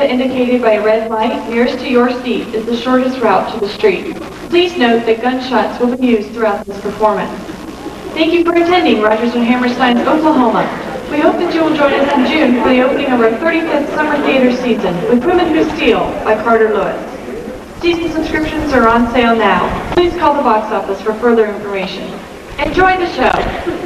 area indicated by a red light nearest to your seat is the shortest route to the street. Please note that gunshots will be used throughout this performance. Thank you for attending Rodgers and Hammerstein's Oklahoma. We hope that you will join us in June for the opening of our 35th summer theater season with Women Who Steal by Carter Lewis. Season subscriptions are on sale now. Please call the box office for further information. Enjoy the show.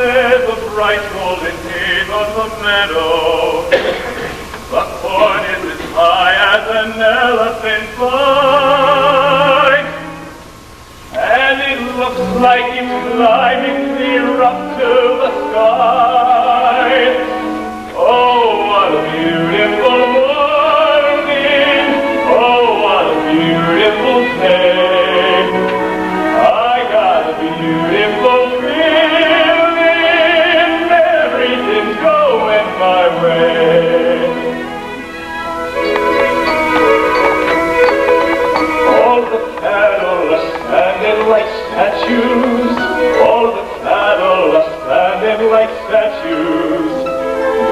there's a bright golden haze on the meadow. The corn is as high as an elephant's bite, and it looks like it's climbing clear up to the sky. Oh, what a beautiful morning! Oh, what a beautiful day! I got a beautiful feeling, everything's going my way. All the cattle are standing like statues. All the cattle are standing like statues.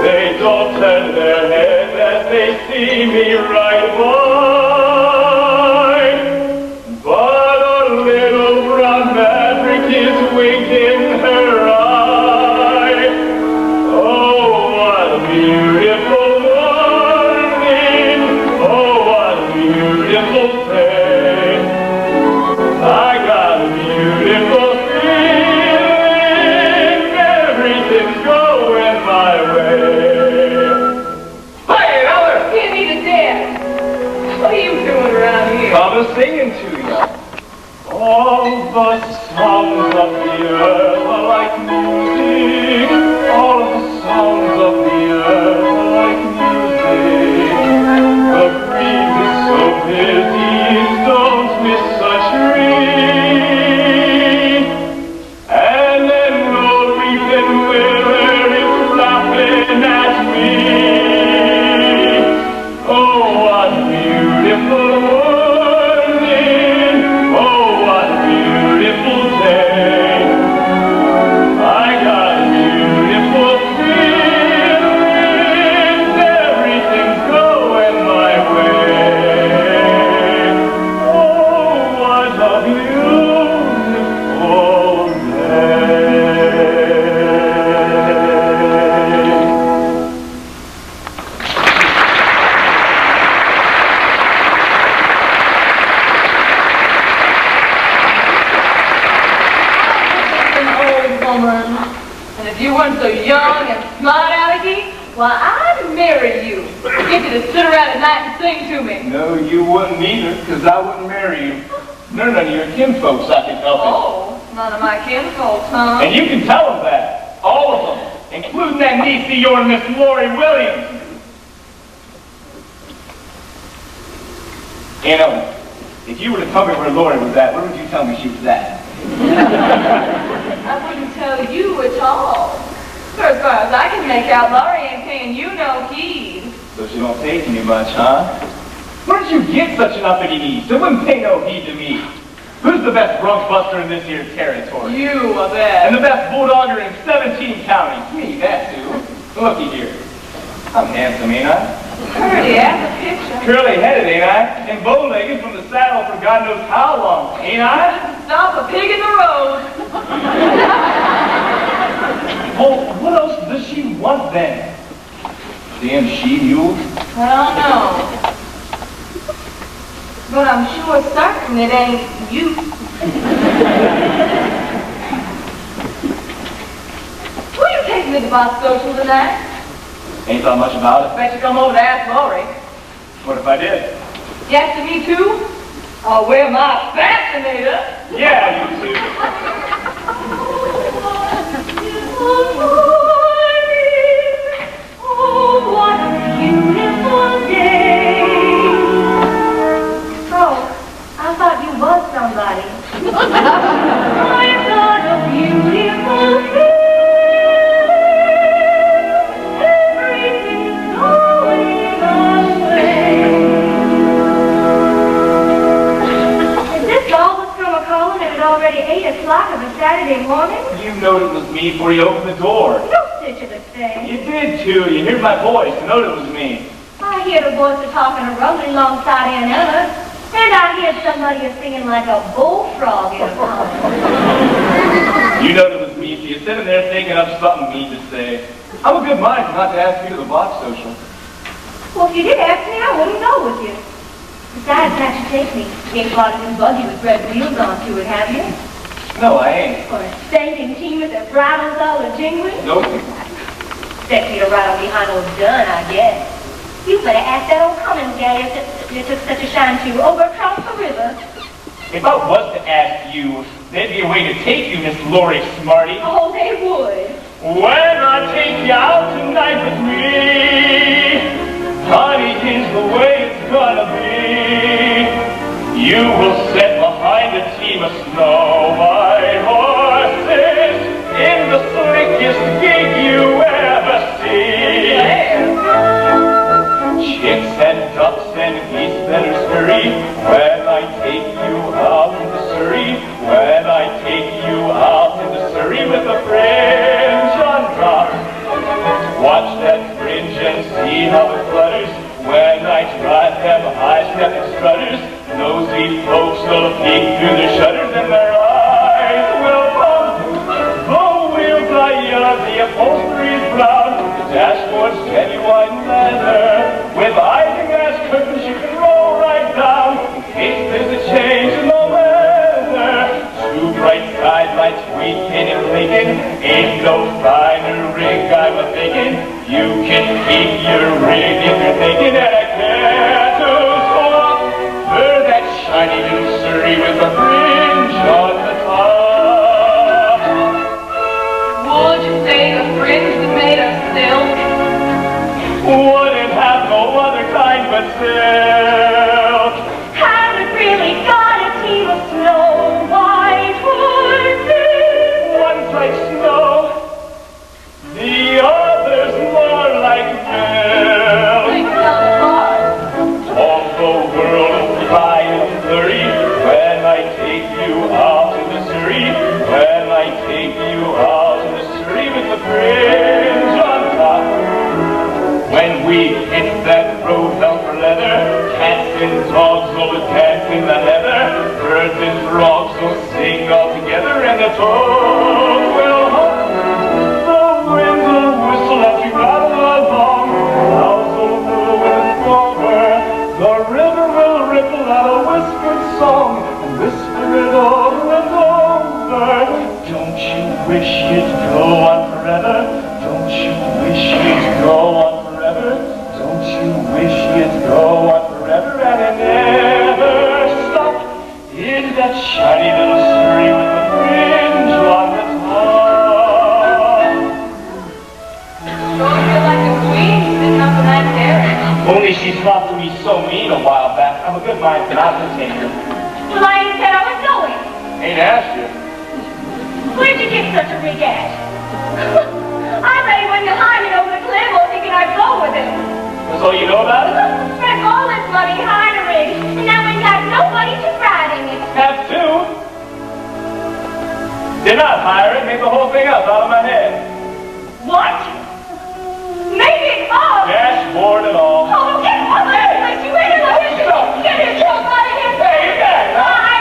They don't turn their heads as they see me ride by. But a little brown maverick is winking her eye. Oh, what a beautiful morning. Oh, what a beautiful day. I got a beautiful feeling, everything's going my way. Hey, Heather! You need a dance. What are you doing around here? I'm singing to you. All the sounds of the earth are like music. All the sounds of the earth are like music. The breeze is so busy, it don't miss a tree. And then old weeping willow is laughing at me. Oh, what a beautiful morning. Oh, what a beautiful day. I got a beautiful feeling, everything's going my way. Oh, what a beautiful day. An old woman. And if you weren't so young and smart-alecky, why, I'd marry you. Get you to sit around at night and sing to me. No, you wouldn't either, because I wouldn't marry you. None of your kinfolks I can help it. Oh, none of my kinfolks, huh? And you can tell them that. All of them. Including that niece of yours, Miss Lori Williams. You know, if you were to tell me where Lori was at, where would you tell me she was at? I wouldn't tell you at all. For as far as I can make out, Laurie ain't paying you no heed. So she don't take me much, huh? Where'd you get such an uppity niece? It wouldn't pay no heed to me. Who's the best bronc buster in this here territory? You, I bet. And the best bulldogger in 17 counties? Me, that too. Looky here. I'm handsome, ain't I? Pretty as a picture. Curly-headed, ain't I? And bow-legged from the saddle for God knows how long, ain't I? Stop a pig in the road. Well, what else does she want then? Damn she-mule? I don't know. But I'm sure certain it ain't you. Will you take me to Bob Social tonight? Ain't thought much about it. Bet you come over to ask Laurie. What if I did? You after me too? I'll wear my fascinator. Yeah, you too. Oh, what a beautiful day. Oh, I thought you was somebody. I've got a beautiful day. Everything's going our way. Is this all that's from a calling at already 8 o'clock of a Saturday morning? You knowed it was me before you opened the door. No such a thing. You did too. You heard my voice. You knowed it was me. I hear the voice of talking and rumbling alongside Aunt Ella, and I hear somebody singing like a bullfrog in a pond. You knowed it was me, so you're sitting there thinking up something mean to say. I'm a good mind not to ask you to the box social. Well, if you did ask me, I wouldn't go with you. Besides, how'd you take me? You ain't brought a new buggy with red wheels onto it, have you? No, I ain't. Or a stinking team with their bridles all a-jingling? Nope. Expect you to ride on behind old Dunn, I guess. You better ask that old Cummins guy if you took such a shine to over across the river. If I was to ask you, there'd be a way to take you, Miss Lori Smarty. Oh, they would. When I take you out tonight with me, honey, here's the way it's gonna be. You will sit behind a team of snow-white horses in the slickest gig you ever see. Chicks and ducks and geese better scurry when I take you out into Surrey. When I take you out into Surrey with a fringe on top. Watch that fringe and see how it flutters when I drive them high-stepping strutters. Nosy folks will peek through their shutters and their eyes will pump. The wheels are yellow, the upholstery's brown, the dashboard's genuine leather. With eyeglass curtains you can roll right down in case there's a change in the weather. Two bright skylights winking and blinking, ain't no finer rig I'm a-thinking. You can keep your rig if you're thinking that I can't swap for that shiny new Surrey with a fringe on the top. Would you say the fringe was made of silk? Wouldn't have no other kind but silk. Haven't really got a team of snow-white horses. One's like snow, the other's more like milk. Think about the car. All the world will fly and flurry when I take you out to the Surrey. When I take you out to the Surrey with the fringe on top. When we hit that road hell for leather, cats and dogs will dance in the heather. Birds and frogs will sing all together, and the toad will hum. The wind will whistle as we rattle along. Clouds will fill with clover. The river will ripple out a whispered song and whisper it over and over. Don't you wish you'd go on forever? Don't you wish you'd go on forever? Don't you wish you'd go on forever and it never stop in that shiny little Surrey with the fringe on the top? Don't feel like a queen sitting up in that carriage. Only she slapped me so mean a while back. I'm a good mind not to take her. Well, I ain't said I was going. Ain't asked you. Where'd you get such a big ass? I ready when you hide it over the Glenville thinking I'd go with him. That's all you know about it? Spent all this money hiring, and now we got nobody to ride in it. Have to. Did not hire it. Made the whole thing up out of my head. What? Maybe it's all. Dashboard and all. Oh, get off of it! Like you ain't look at Stop. Get your jump out of here! Hey, you back, huh?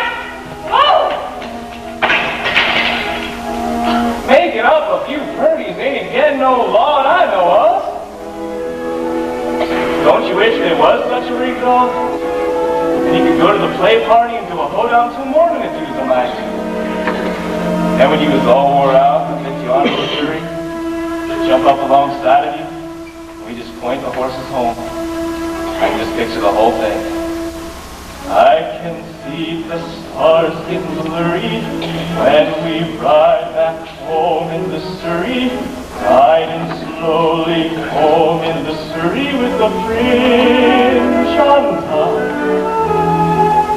Whoa! Making up a few birdies ain't again no law and I know of. Don't you wish there was such a rig, though? And you could go to the play party and do a hoedown till morning and do the night. Then when you was all wore out, we'd get you on to the jury, jump up alongside of you, and we just point the horses home. I can just picture the whole thing. I can see the stars get blurry when we ride back home in the Surrey, riding slowly home in the Surrey with the fringe on top.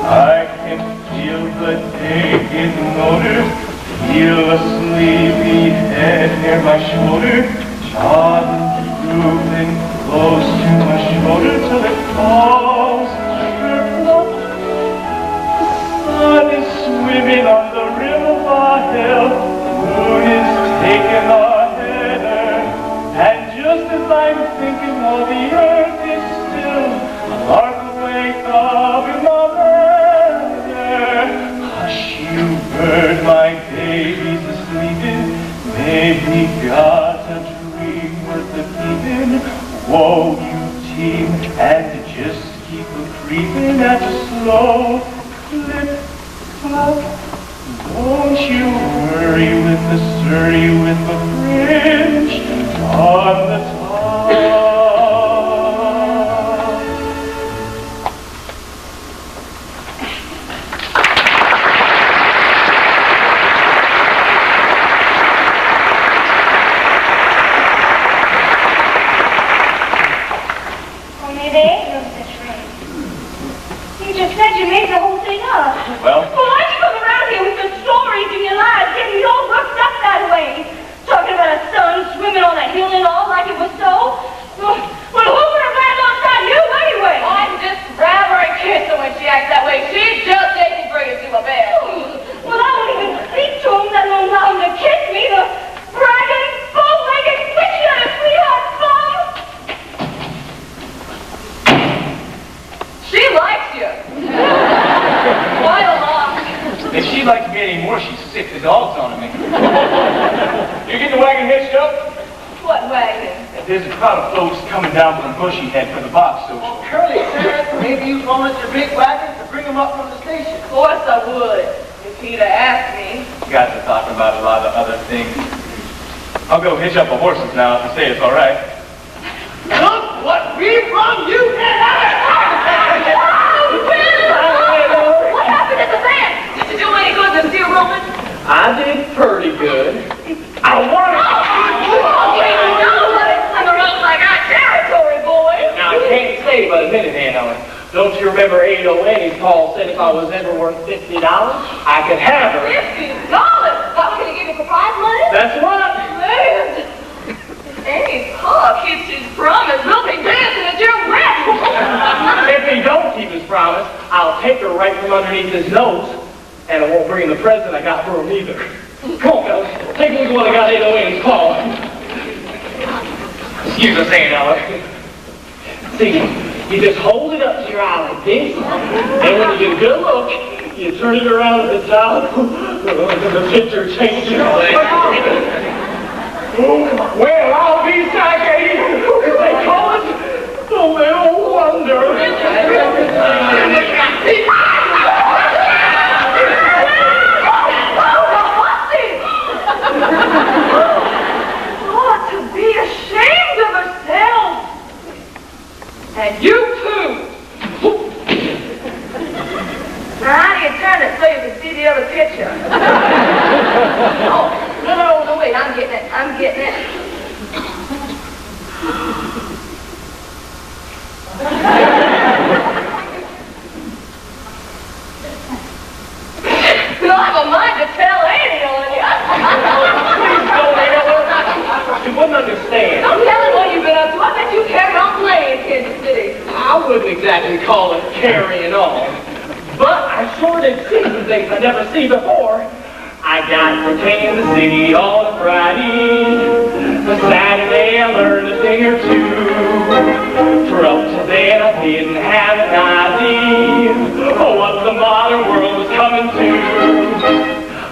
I can feel the day getting older, feel a sleepy head near my shoulder, John drooping close to my shoulder till it falls flop. The sun is swimming on the river hill, the moon is taking a header, and just as I'm thinking all the earth is still, a lark will wake up in the weather. Hush, you bird, my baby's a-sleeping, maybe God's a dream worth the keeping. Whoa, you team, and just keep a-creeping at a slow clip-clop. Don't you worry with the surrey with the fringe on the top. Only there ain't no such thing. You just said you made the whole thing up. Well, Why'd you come around here with the stories in your lives, getting me all worked up that way? Talking about a son swimming on a hill and all like it was so? Well, who would have ran alongside you anyway? I can just grab her and kiss her when she acts that way. She's just taking bring her to my bed. Well, I won't even speak to him, let alone allow him to kiss me, the bragging, bow-legged, fish-headed sweetheart bum! She likes you. Quite a lot. if she likes me anymore, she's sick. The dog's on me. You get the wagon hitched up? What wagon? There's a crowd of folks coming down from Bushy Head for the box social. Well, Curly said maybe you loaned us your big wagon to bring him up from the station. Of course I would, if he'd have asked me. You guys are talking about a lot of other things. I'll go hitch up the horses now if you say it's all right. Look what we've run you and What happened at the van? Did you do any good this year, Roman? I did pretty good. I want Nobody hung around like our territory, boy. Now, I can't stay but a minute, Aunt Ellen. Don't you remember 808? Paul said if I was ever worth $50, I could have her. $50? That was going to give you for prize money? That's right. Man, any Pa keeps his promise, we'll be dancing at your wedding. If he don't keep his promise, I'll take her right from underneath his nose, and I won't bring him the present I got for him either. Come on, fellas. Take a look at what I got 808's Paul. Excuse us, Aunt Ellen. See, you just hold it up to your eye like this, and when you get a good look, you turn it around at the top, the picture changes. Well, I'll be psychic, as they call it, the little wonder. Ought to be ashamed of herself. And you too. Now, how do you turn it so you can see the other picture? Oh, no, wait, I'm getting it. You know, I have a mind to tell Annie on you. Please don't, Aunt Ellen. You wouldn't understand. Don't tell her what you've been up to. I bet you carry on playing in Kansas City. I wouldn't exactly call it carrying on, but I sure did see some things I'd never seen before. I got from Kansas City on a Friday. The Saturday I learned a thing or two. For up to then I didn't have an idea what the modern world was coming to.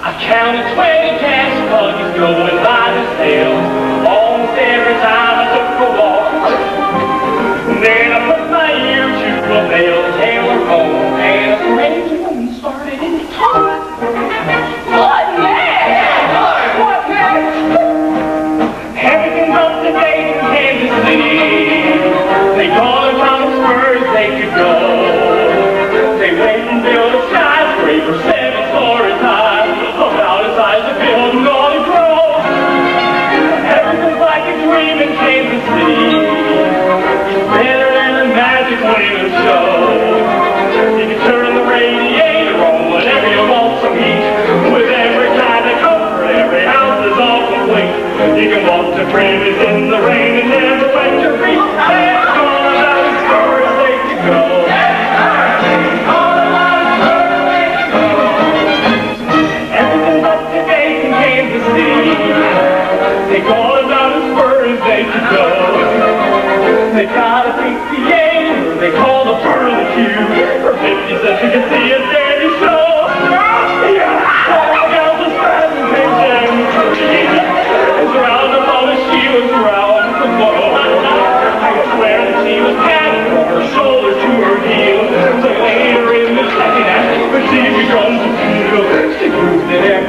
I counted 20 cash buggies going by themselves almost every time I took a walk. Then I put my ear to a bell Taylor home, and a strange woman started in the talk. What man? What man? Everything's up to date in Kansas City. They call it how much further they could go. They went and built a skyscraper 7-stories high, about as high as a building on a grow. Everything's like a dream in Kansas City. It's better than a magic winter show. You can turn the radiator on whenever you want some heat. With every kind of comfort, every house is all complete. You can walk to Grammys in the rain and never wet your feet. It's all about as far as they can go. All about as far as they can go. Everything's up to date in Kansas City. They call it about as far as they can go. They got a big theater they call the Burlingame. For 50 cents you can see a dandy show. Yeah, gals are standing big jam. It's round about as she was round the bow. I swear that she was patting from her shoulder to her heel. So later in the second act, when she becomes a feel, she moved it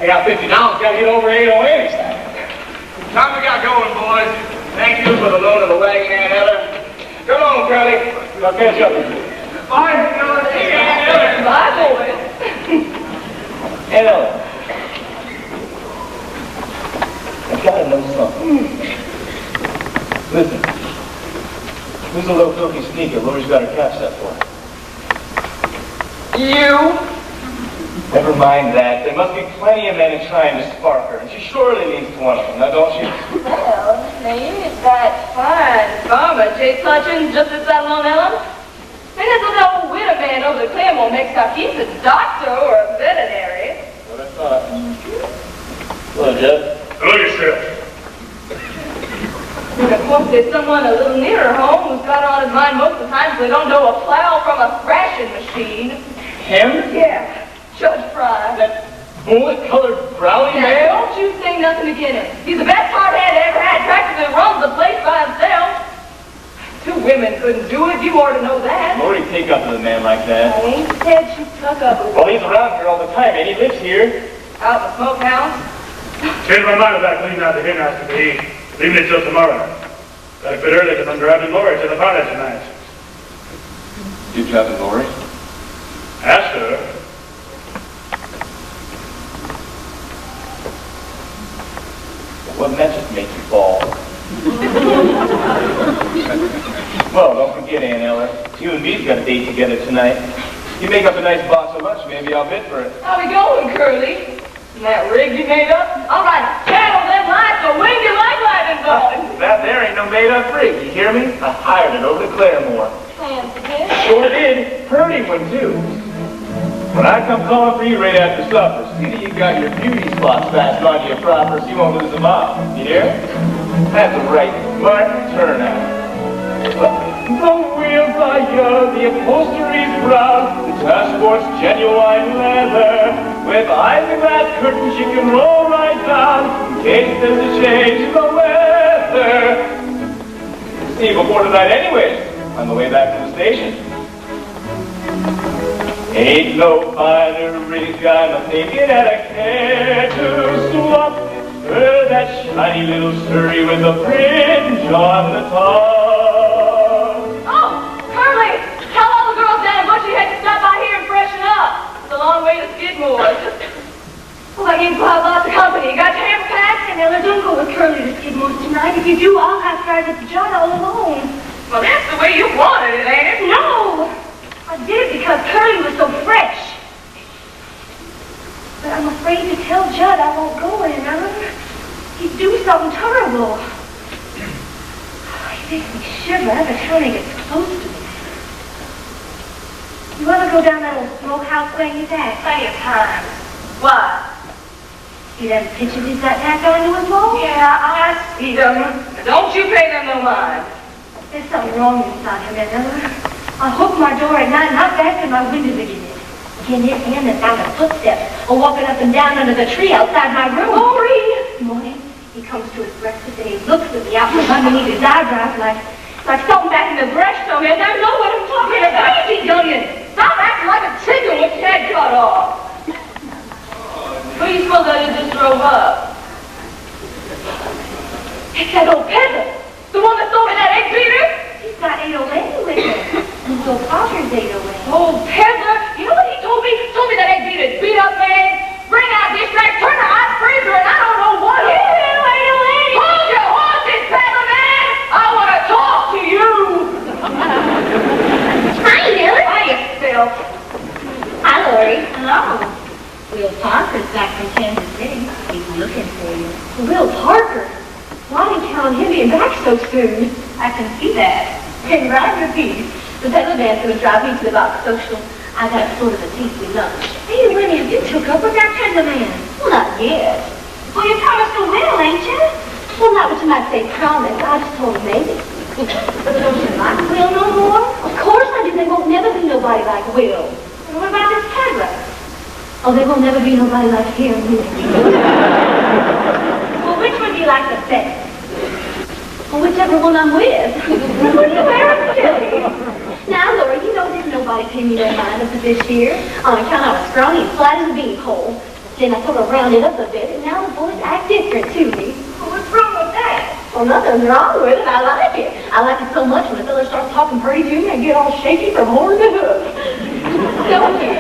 I got $50, gotta get over 808. Time we got going, boys. Thank you for the loan of the wagon, Aunt Ella. Come on, Curly. I'll catch up. Bye, Aunt Ella. See you, Aunt Ella. Bye, boys. Aunt Ella, I gotta know something. Listen, who's the little filthy sneaker Lori's got her cap set for? You? Never mind that. There must be plenty of men trying to spark her, and she surely leads to one of them, now don't you? Well, now you need that fine farmer, Jay Hutchins, just outside Long Island. And that's what that old widow man over the Claremont makes out. He's a doctor or a veterinary. What I thought. Hello, Jeff. Hello yourself. And of course, there's someone a little nearer home who's got it on his mind most of the time so they don't know a plow from a thrashing machine. Him? Yeah, Judge Fry. That bullet-colored brownie Now, man? don't you say nothing against him. He's the best hard-head I ever had. Practically runs the place by himself. 2 women couldn't do it. You ought to know that. Lori, take up with a man like I that. ain't said she took up with Well, he's around here all the time, and he lives here. out in the smokehouse. Changed my mind about cleaning out the hen house today. Leaving it till tomorrow. Gotta quit early because I'm driving Lori to the party tonight. You driving Lori? Ask her. Wasn't that just make you fall? Well, don't forget, Aunt Ella. You and me's got a date together tonight. You make up a nice box of lunch, maybe I'll bid for it. How we going, Curly? And that rig you made up? All right, channel them lights so wing your light involved. That there ain't no made-up rig, you hear me? I hired it over to Claremore. Fancy this. Sure did. Pretty one, too. When I come calling for you right after supper, see that you got your beauty spots fastened onto your proper so you won't lose them out. You hear? That's a right smart turnout. The wheels are young, the upholstery's brown, the dashboard's genuine leather. With eyeglass curtains you can roll right down in case there's a change in the weather. See you before tonight anyways, on the way back to the station. Ain't no finer rig I'm thinking that I care to swap for that shiny little surrey with a fringe on the top. Oh, Curly, tell all the girls down in Bushy Head to stop by here and freshen up. It's a long way to Skidmore. Well, I gave Bob lots of company. You got your hammer packed? And Ella, don't go with Curly to Skidmore tonight. If you do, I'll have to drive up to John all alone. Well, that's the way you wanted it, ain't it? No! I did it because Curly was so fresh. But I'm afraid to tell Judd I won't go in, Ella. He'd do something terrible. He makes me shiver every time he gets close to me. You ever go down that old smokehouse way he's at? Plenty of time. Why? See them pictures he's got tacked onto his wall? Yeah, I see them. Don't you pay them no mind. There's something wrong inside him, Ella. I hook my door at night and I fasten my windows against it. Can it end the sound of footsteps or walking up and down under the tree outside my room? Lori! Morning, he comes to his breakfast and he looks at me out from underneath his eyebrows like something back in the brush somewhere. I know what I'm talking about. Crazy, don't you? Stop acting like a chicken with your head cut off. Who do you suppose I just drove up? It's that old peddler. The one that sold me that egg beater? He's got 808 with him. And so Parker's 808. Oh, Peddler, you know what he told me? He told me that egg beater's beat up man. Bring out this rack, turn the hot freezer, and I don't know what. Hold your horses, Peddler man! I want to talk to you! Hi, Ella. By yourself. Hi, Lori. Hello. Will Parker's back from Kansas City. He's looking for you. Will Parker? Why did you tell him he'd be back so soon? I can see that. And right with peace. The peddler man's going to drive me to the box social. I got sort of a tasty lunch. Hey, Winnie, have you took up with that peddler man? Well, not yet. Well, you promised to Will, ain't you? Well, not what you might say promise. I just told him maybe. Don't you like Will no more? Of course I do. There won't never be nobody like Will. And what about this peddler? Oh, there will never be nobody like him either. Well, which one do you like the best? Well, whichever one I'm with. What are you wearing today? Now, Laura, you know there's nobody paying me no mind up to this year on account I was scrawny and flat as a beanpole. Then I sort of rounded up a bit, and now the boys act different to me. What's wrong with that? Well, nothing's wrong with it. I like it. I like it so much when a fella starts talking pretty to me, I get all shaky from horn to hoof. Don't you?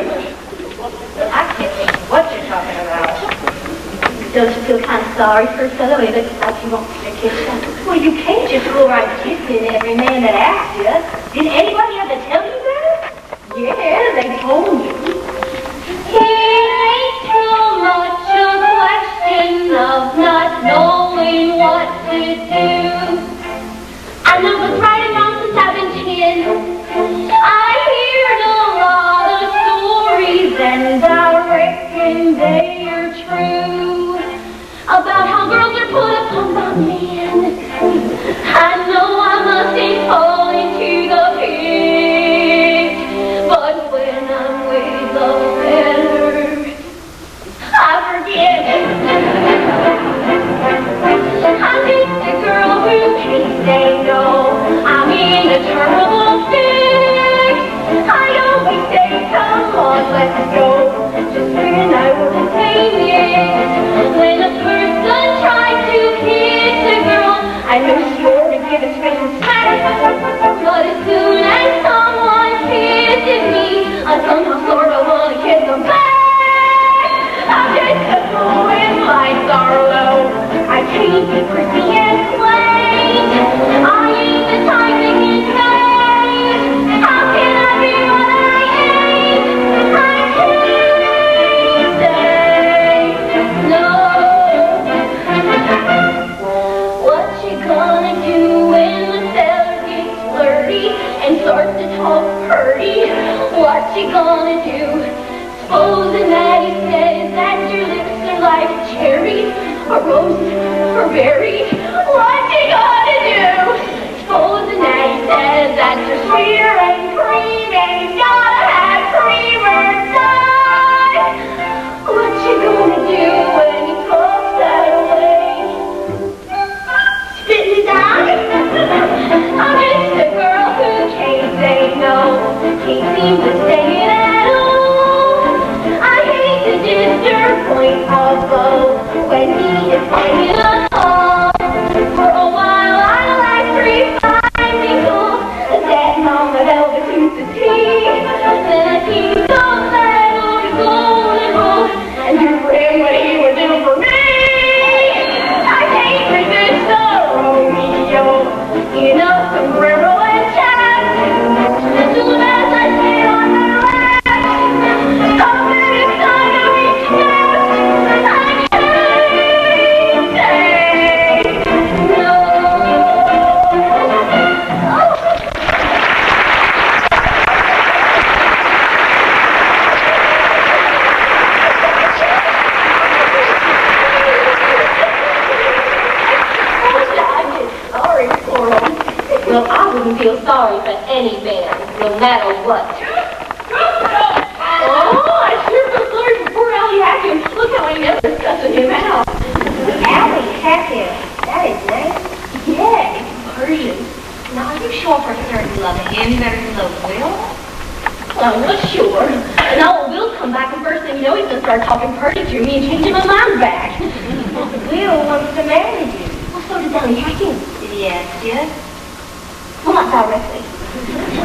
I can't think what you're talking about. Don't you feel kind of sorry for a fellow when he looks like he wants to kiss you? Well, you can't just go right kissing every man that asks you. Did anybody ever tell you that? Yeah, they told me. It ain't too much a question of not knowing what to do. I know what's right and wrong since I've been 10. I heard a lot of stories and I reckon they are true about how girls are put upon by men. I know I mustn't fall into the pit, but when I'm with the feather, I forget. I'm just a girl who can't say no. I'm in a terrible fix. I always say, come on, let's go. Just when I wouldn't say yes. When a person tries to kiss a girl, I know sure to give a special smack. But as soon as someone kisses me, I somehow sort of want to kiss them back. I'm just a fool when lights are low. I can't be pretty and quaint. I ain't the type that gets made. How can I be what I ain't? I can't say no. What you gonna do when the fella gets flirty and starts to talk purty? What you gonna do? Supposing that he says that your lips are like cherries, or roses, or berries. What you gonna do? Supposing that he says that you're sweeter and cream and he's gotta have creamer inside. What you gonna do when he talks that way? Spit in his eye? I'm just a girl who can't say no, can't seem to say it at all. I hate to disappoint although when he is playing a song. For a while I like refining cool, sitting on the velvet tooth of tea. Then I keep on that old golden rule, and do for him what he would do for me. I can't resist the Romeo in a sombrero and chaps. As soon as I sit on the rack, something is time to reach out. I can't say no. Sorry for him. Well, I wouldn't feel sorry for any man, no matter what. Oh, I sure feel sorry for poor Allie Hackett. Look how he never cussing him out. Allie Hackett. That is nice. Yeah, it's Persian. Now, are you sure for certain you love him better than love Will? I'm not sure. And now Will's come back, and first thing you know, he's gonna start talking pretty to me and changing my mind back. Will wants to marry you. Well, so does Allie Hackett. Did he ask you? Well, not directly.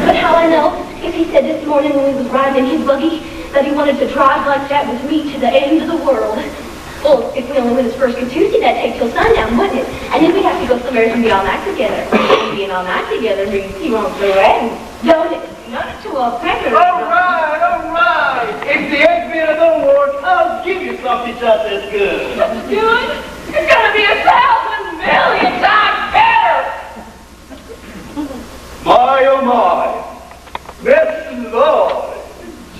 But how I know is he said this morning when we was riding in his buggy that he wanted to drive like that with me to the end of the world. Well, if we only went as first and Tuesday, that'd take till sundown, wouldn't it? And then we'd have to go somewhere and be all night together. And being all night together means he won't go in, don't it? Not to a Peddler. All right. If the egg don't work, I'll give you something just as good. Good? It's gonna be 1,000 million times better. My, oh my. That's Lord.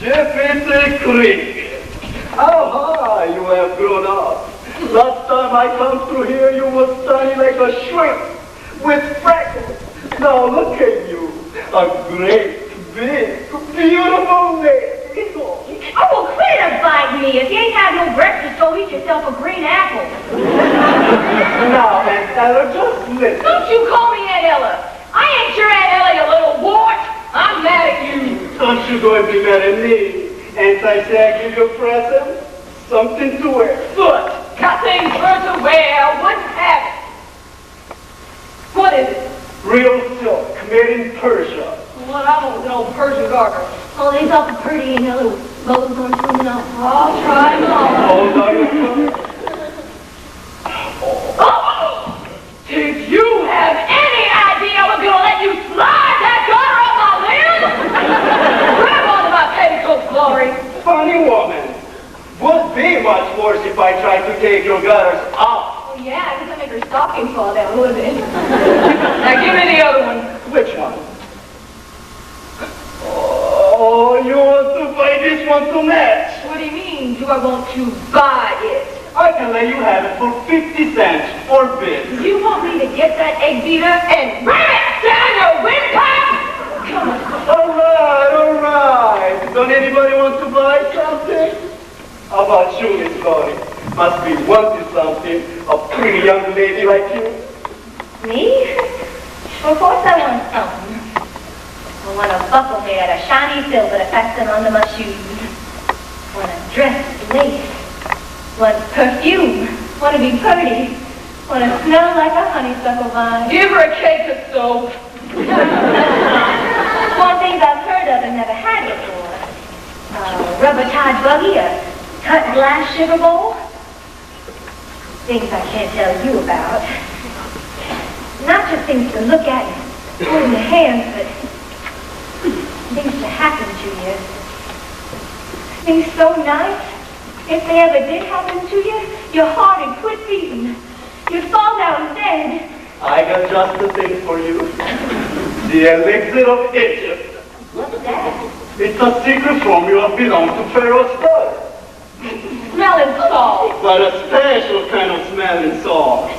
Jefferson Creek. How high you have grown up. Last time I come through here, you were stunning like a shrimp with freckles. Now look at you. A great, big, beautiful lady. Oh, well, quit biting me. If you ain't had no breakfast, go eat yourself a green apple. Now, Aunt Ella, just listen. Don't you call me Aunt Ella. I ain't your Aunt Ella, you little wart. I'm mad at you. Aren't you going to be mad at me? And I say I give you a present? something to wear. Foot. Nothing for to wear. Wouldn't have it. What is it? Real silk, made in Persia. What, I don't know Persian garter. Oh, they's awful pretty and their little bows on swimming off. I'll try them all. Oh, now you Oh! Did you have any idea I was going to let you slide that garter off my limb? Grab onto my petticoat, Glory. funny woman. Would be much worse if I tried to take your gutters off. Oh, yeah, because I make her stocking fall down, wouldn't it? Now give me the other one. Which one? Oh, you want to buy this one to match? What do you mean, do I want to buy it? I can let you have it for 50 cents for bid. You want me to get that egg beater and ram it down your windpipe? Come on. All right. Don't anybody want to buy something? How about you, Miss Lori? Must be wanting something, a pretty young lady like you. Me? Of course I want something. I want a buckle made out of shiny silver to fasten onto my shoes. Want a dress with lace. Want perfume. Want to be pretty. Want to smell like a honeysuckle vine. Give her a cake of soap. Want things I've heard of and never had before. A rubber-tied buggy, a cut glass sugar bowl. Things I can't tell you about. Not just things to look at and hold in your hands, but things to happen to you. Things so nice, if they ever did happen to you, your heart would quit beating. You'd fall down dead. I got just the thing for you. The elixir of Egypt. What's that? It's a secret formula belongs to Pharaoh's daughter. Smelling salt. But a special kind of smelling salt.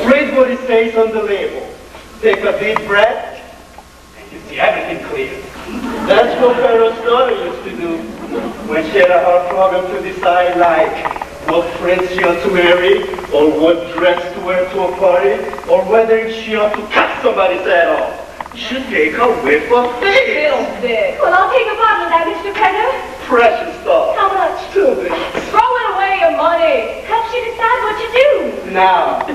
Read what it says on the label. Take a deep breath, and you see everything clear. That's what Pharaoh's daughter used to do when she had a hard problem to decide, like, what friends she ought to marry, or what dress to wear to a party, or whether she ought to cut somebody's head off. She take a whiff of this. Feels big. Well, I'll take a bottle of that, Mr. Peddler. Precious stuff. How much? 2 bits. Throwing away your money. Helps you decide what to do. Now,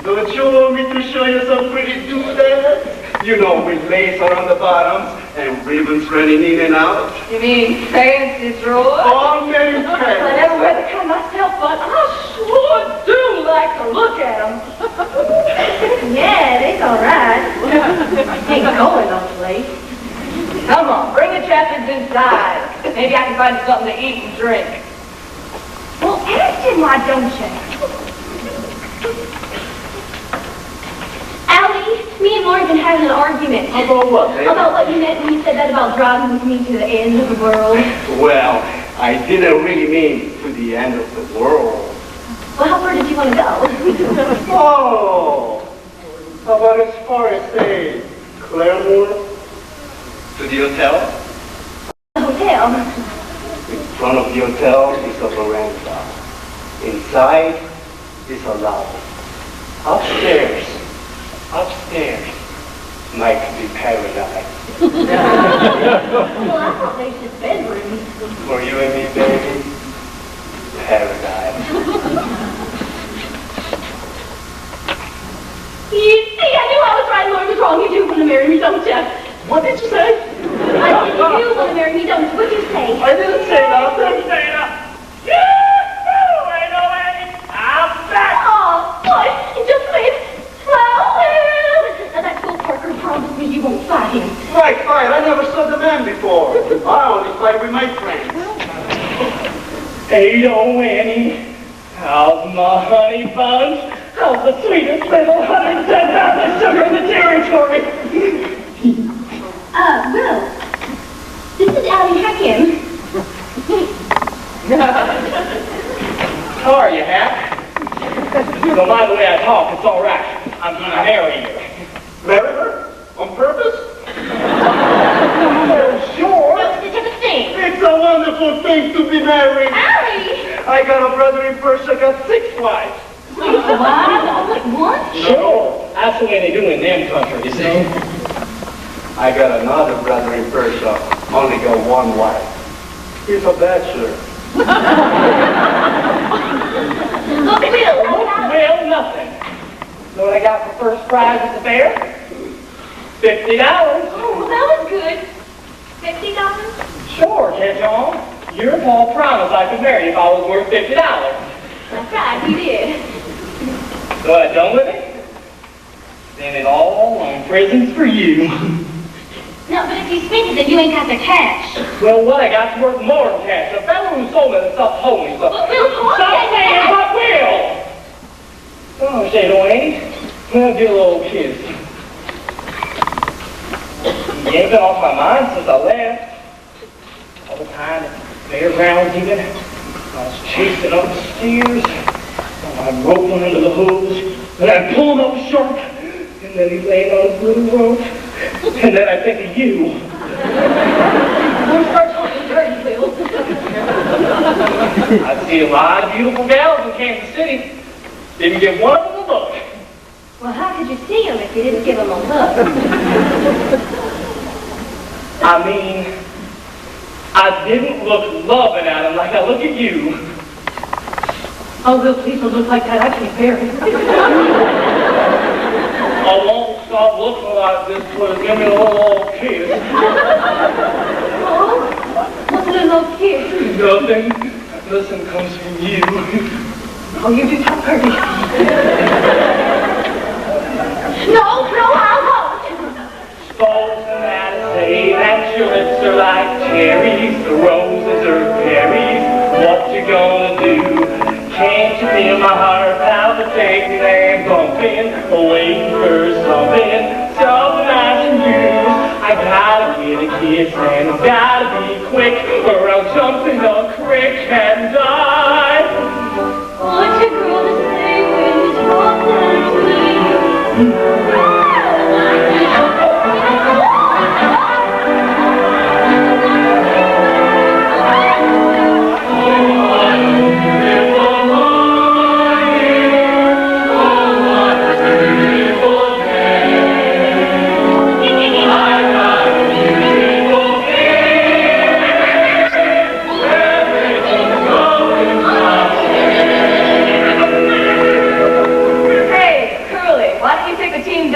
don't you want me to show you some pretty doodads? You know, with lace around the bottoms and ribbons running in and out. You mean fancy drawers? All many I pants. never wear the kind myself, but I sure do like to look at them. Yeah, they's all right. Ain't going no place. Come on, bring the chapters inside. Maybe I can find something to eat and drink. Well, ask him, why don't you? Allie, me and Laurie been having an argument. About what, baby? About what you meant when you said that about driving with me to the end of the world. Well, I didn't really mean to the end of the world. Well, how far did you want to go? Oh, how about as far as, say, Claremore? To the hotel? The hotel. In front of the hotel is a veranda. Inside is a lobby. Upstairs might be paradise. Well, I thought they said bedrooms. For you and me, baby, paradise. You see, I knew I was right, Laurie was wrong. You do want to marry me, don't you? What did you say? I said you do want to marry me, don't you? What'd you say? I didn't say nothing. I'm back! Oh, boy, just wait. Well, now that Phil Parker promised me you won't fight him. Right, fine. I never saw the man before. I only fight with my friends. Hey, yo, Annie. How's my honey buns? How's the sweetest little 110 pounds of sugar in the territory? Will, this is Allie Hackham. How are you, Hack? Don't mind the way I talk, it's all right. I'm gonna marry you. Marry her? On purpose? Sure. What's the type of thing? It's a wonderful thing to be married. Allie! I got a brother in Persia, got 6 wives. All at once? Sure. That's the way they do in them countries, you see? I got another brother in Persia, only got 1 wife. He's a bachelor. Look, Will. Well, nothing. Know what I got for first prize at the fair? $50. Oh, well, that was good. $50? Sure, catch on. You and Paul promised I could marry if I was worth $50. That's right, we did. So I done with it? Then it all on presents for you. No, but if you spend it, then you ain't got the cash. Well, what I got's worth more than cash. The fellow who sold me the stuff told me so. But Will, come on, Stop Dad. saying what will! Oh, say no, ain't. Well, give a little kiss. You ain't been off my mind since I left. All the time at fairgrounds even. I was chasing up the stairs. I'd rope one under the hose, and I'd pull him up sharp, and then he'd lay on his little rope, and then I'd think of you. Don't start talking dirty, Will. I'd see a lot of beautiful gals in Kansas City. Didn't give one of them a look. Well, how could you see him if you didn't give him a look? I mean, I didn't look loving at him like I look at you. Oh, Will, please don't look like that. I can't bear it. I won't stop looking like this till you give me a little old kiss. Oh, what's a little old kiss? Nothing. Nothing comes from you. Oh, you do talk pretty. No, I won't. Folks and that say that your lips are like cherries, the roses are berries. What you gonna do? Can't you feel my heart palpitating and bumping, waiting for something nice from you? I gotta get a kiss and I gotta be quick, or I'll jump in the creek and die. What's a girl to say when it's water to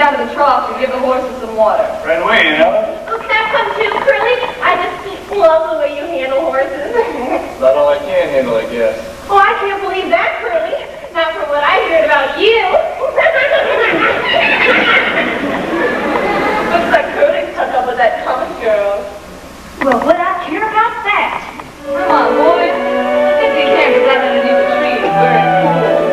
out of the trough to give the horses some water. Right away, you know? Oh, can I come too, Curly? I just love the way you handle horses. About all I can handle, I guess. Oh, I can't believe that, Curly. Not from what I heard about you. Looks like Curly's stuck up with that Thomas girl. Well, would I care about that? Come on, boys. Get these hammers out underneath the tree. It's very cool.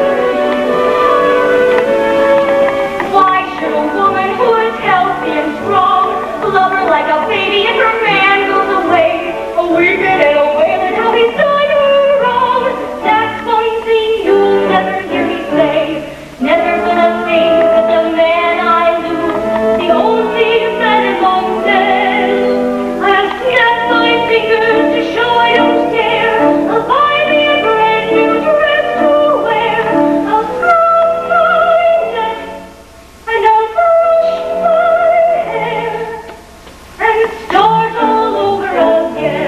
Healthy and strong, love her like a baby if her man goes away. Weeping and wailing how he's done her wrong. That's something you'll never hear me say. Never gonna think that the man I lose, the only man in long says. I'll snap my fingers to show I don't care. I'll buy me a brand new dress to wear. I'll scrub my neck and I'll and start all over again.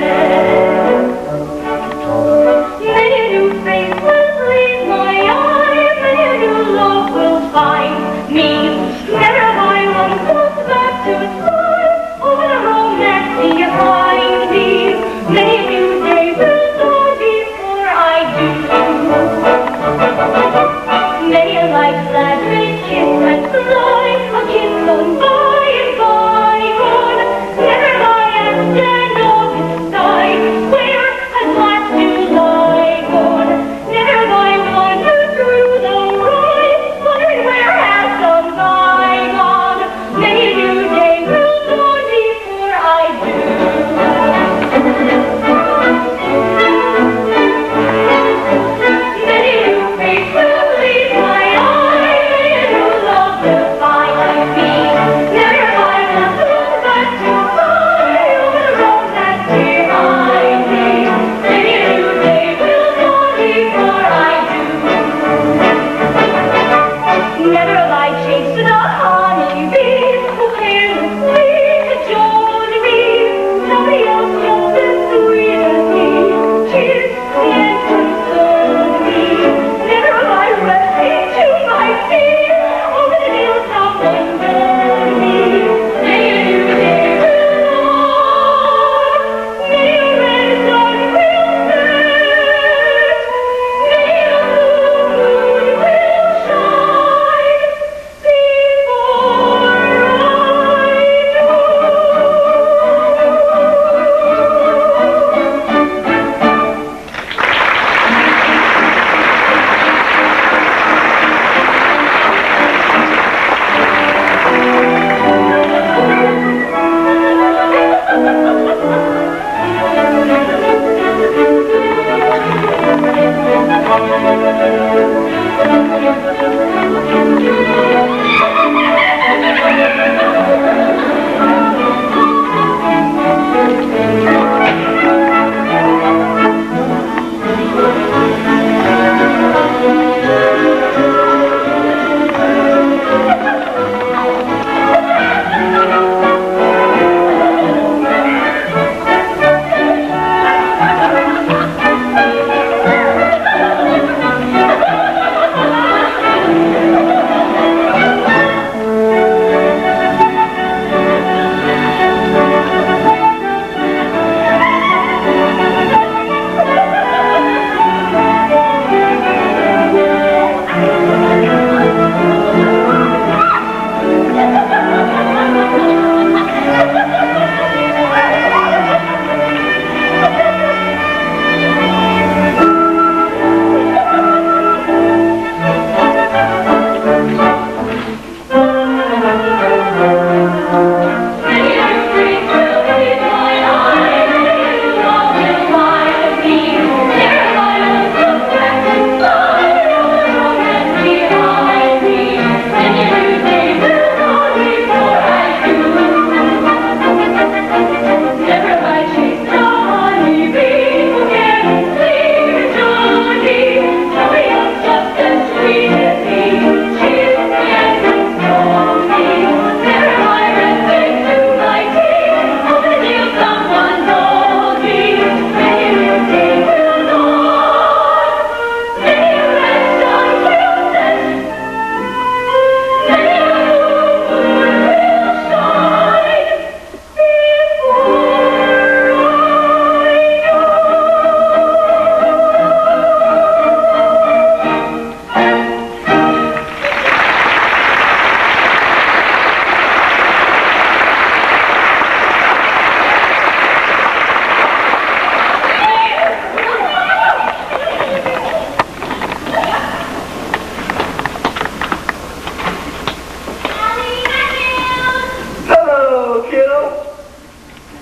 Many a new face will please my eye, many a new love will find me. Never have I once looked back to smile over the romance behind me. Many a new day will dawn before I do. Many a life's last great kiss and fly, a kiss gone by and bygone. Never by and stand on his side, where has last to lie gone. Never by wander through the ride, wondering where has the bygone. Many a new day will dawn before I do. Many a new face will please my eye, many a new love will find me. Never have I once looked back to fly over the road that's behind me. Many a new day will dawn before I do. Never have I chased a honeybee who carelessly cajoled me. Nobody else just as sweet as me, cheered me and consoled me. Never have I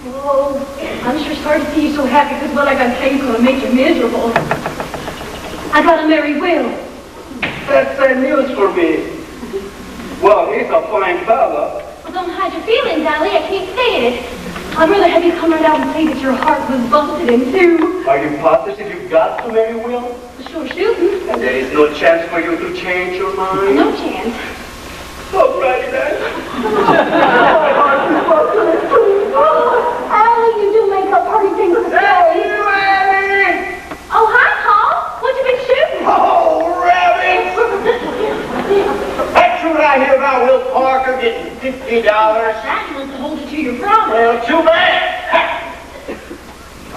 Oh, I'm sure sorry to see you so happy because what I got to tell you is going to make you miserable. I got to marry Will. That's sad news for me. Well, he's a fine fella. Well, don't hide your feelings, Allie. I can't say it. I'd rather have you come right out and say that your heart was busted in two. Are you positive you've got to marry Will? Sure shooting. And there is no chance for you to change your mind? No chance. All righty then. Oh, Allie, you do make up pretty things to say. Hey, you, Annie! Oh, hi, Paul. What you been shooting? Oh, rabbits! That's what I hear about Will Parker getting $50. That was to hold it to your promise. Well, too bad.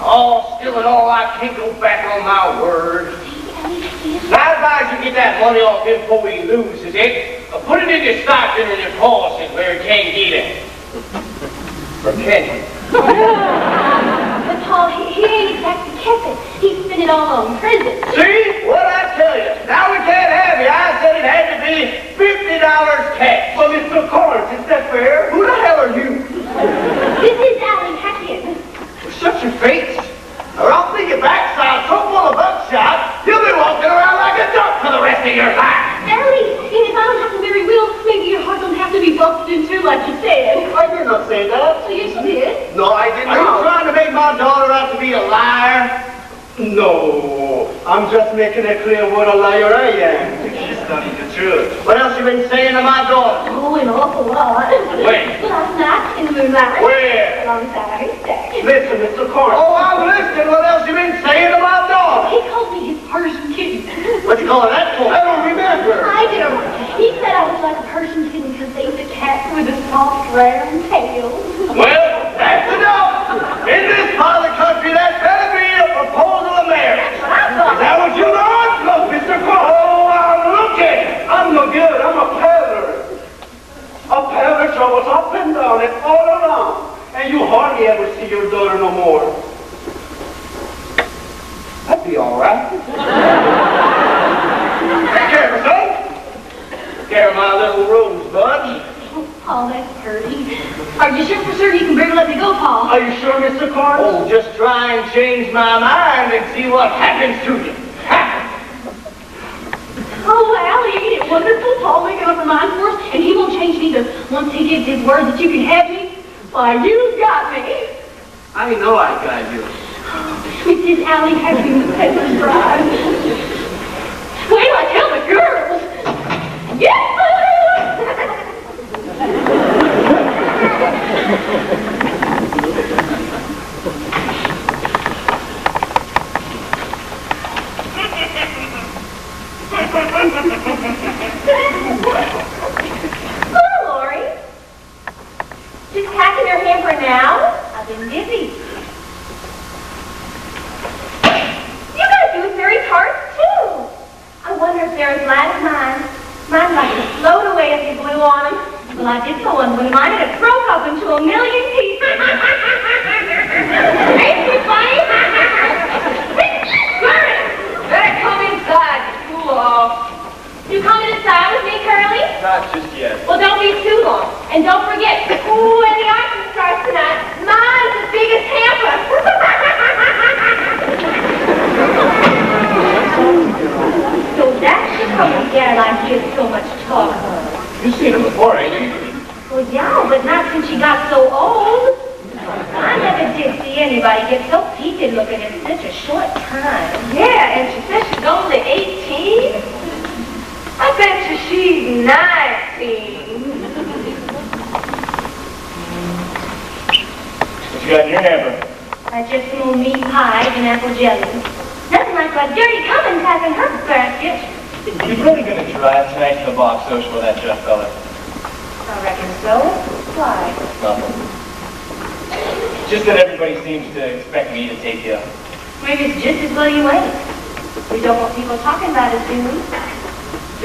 All still and all, I can't go back on my word. Now, I advise you get that money off him before he loses it. Put it in your stock and in your policy where he can't get it. Or can he? But Paul, he ain't exactly kept it. He spent it all on prison. See? What I tell you? Now we can't have it. I said it had to be $50 cash. Well, Mr. Collins, is that fair? Who the hell are you? This is Allie Hackett. Shut your face, or I'll see your backside so full of buckshot, you'll be walking around like a duck for the rest of your life. Allie, and if I don't have to marry Will, maybe your heart don't have to be busted in two like you said. I did not say that. So yes, you did. No, I did not. Are you trying to make my daughter out to be a liar? No, I'm just making it clear what a liar I am. She's telling the truth. What else you been saying to my daughter? Oh, an awful lot. Wait. Last night in the moonlight. Where? Alongside her stack. Listen, Mr. Corn. Oh, I'm listening. What else you been saying to my daughter? He called me his Persian kitten. What you calling that for? I don't remember. I do. He said I was like a Persian kitten because they the cat with a soft round tail. Well, that's enough. In this part of the country, that better be a proposal of marriage. Is that what you want? Look, Mr. Crow. Oh, I'm looking. I'm no good. I'm a peddler. A peddler travels up and down and all around. And you hardly ever see your daughter no more. That'd be all right. Take care of yourself. Take care of my little rosebud. Oh, that's pretty. Are you sure for certain you can barely let me go, Paul? Are you sure, Mr. Carnes? Oh, just try and change my mind and see what happens to you. Oh, Allie, ain't it wonderful? Paul making up her mind for us, and he won't change neither. Once he gives his word that you can have me, why, you got me. I know I got you. Mrs. Allie having the peddler's bride. Wait till I tell the girls. Yes! Hello, Lori. Just packing your hamper now? I've been busy. You got gooseberry tarts, too. I wonder if they're as light as mine. Mine like to float away if you blew on them. Well, I did go on one of mine, and it broke up into a million pieces. Ain't she funny? Curly, better come inside to cool off. You coming inside with me, Curly? Not just yet. Well, don't be too long. And don't forget, ooh, and the icing starts tonight. Mine's the biggest hamper. So that's the trouble, Dad, I hear so much talk. You've seen him before, ain't you? Well, yeah, but not since she got so old. I never did see anybody get so peaked looking in such a short time. Yeah, and she says she's only 18. I bet you she's 19. What you got in your hamper? I just some old meat pies and apple jelly. Nothing like a dirty coming pack in her basket. You really gonna try tonight's the box social with that Jeff fella? I reckon so. Why? Nothing. Just that everybody seems to expect me to take you. Maybe it's just as well you ain't. We don't want people talking about us, do we?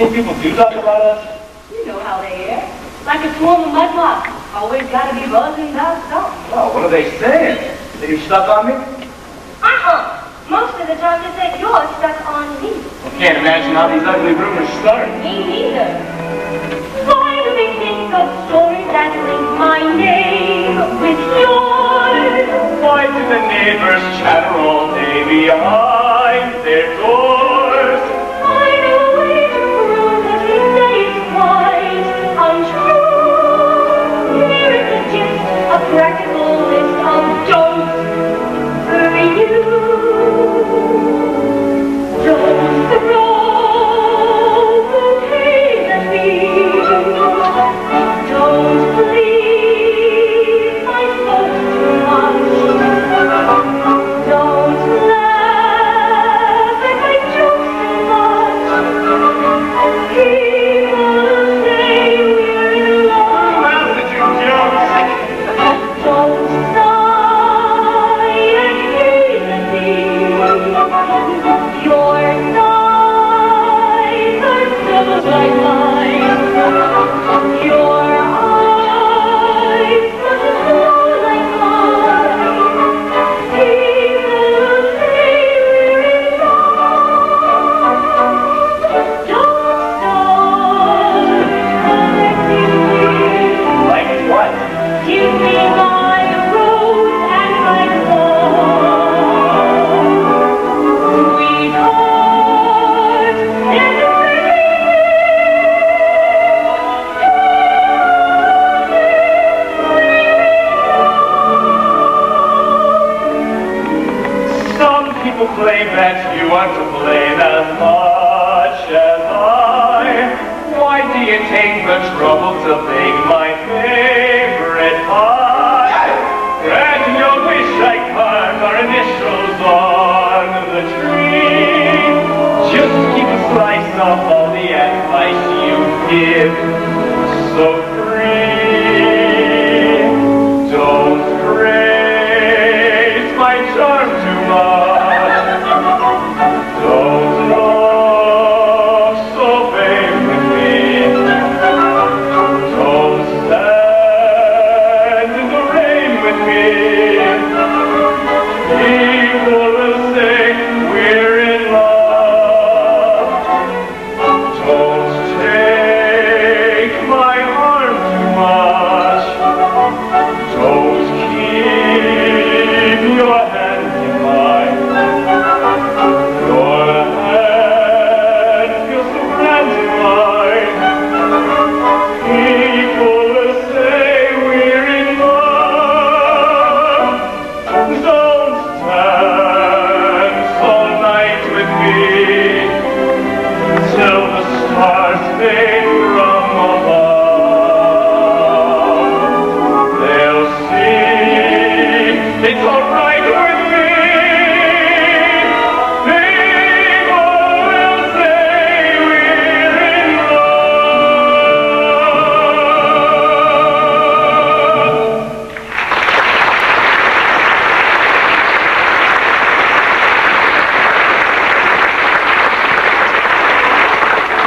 Think people do talk about us? You know how they are. Like a swarm of mudlarks. Always gotta be buzzing about something. Oh, what are they saying? That you're stuck on me? Most of the time they say you're stuck on me. I can't imagine how these ugly rumors start. Me neither. Why do they think of stories that link my name with yours? neighbors chatter all day behind their doors. I know a way to prove what he said is quite untrue. Here is a tip, a practical list of don'ts for you. Don't throw bouquets at me. Don't please my folks too much. Don't laugh at my jokes too much. People say we're in love. Laugh at your jokes. Don't sigh and gaze at me. Your sighs are so like mine. Your eyes are so like mine. People say we're in love. Don't start collecting me. Like what? Give me my rose and my thorn, sweetheart, and Some people claim that you aren't to blame as much as I. Why do you take the trouble to bake my favorite pie? And you'll wish I carved our initials on the tree. Just keep a slice of all the advice you give so free. Don't praise my charm too much. Don't look so vain with me. Don't stand in the rain with me. People will say we're in love. Don't take my arm too much. Don't keep your hand in mine. Your hand feels so grand in mine. People will say we're in love. Don't dance all night with me till the stars fade from above. They'll see it's all right with me. People will say we're in love.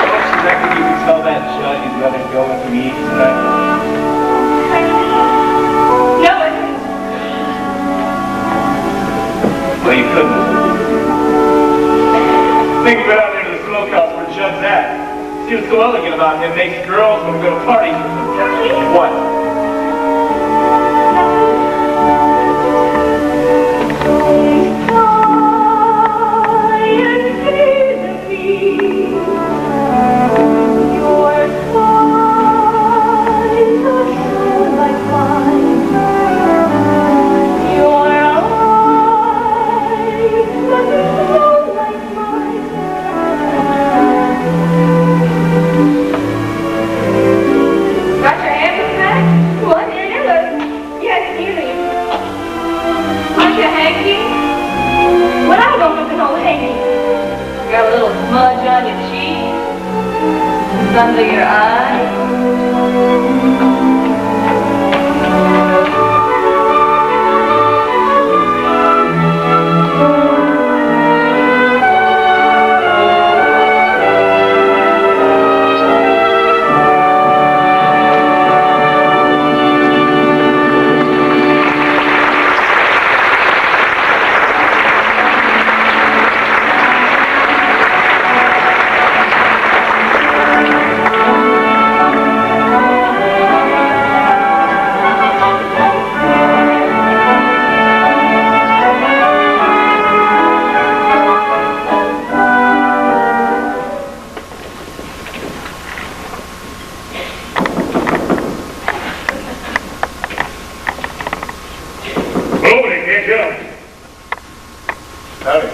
Folks, is that good you can tell that judge he's rather go with me tonight? No, I couldn't. Well, you couldn't. Think of it out there to the smokehouse where Judd's at. See what's so elegant about him makes girls want to go to parties with him. What? Got your ambulance back? What? Yes, easy. Aren't you hanky? Well, I don't look no hanky. Got a little smudge on your cheek? Under your eye? can't kill him. Howdy.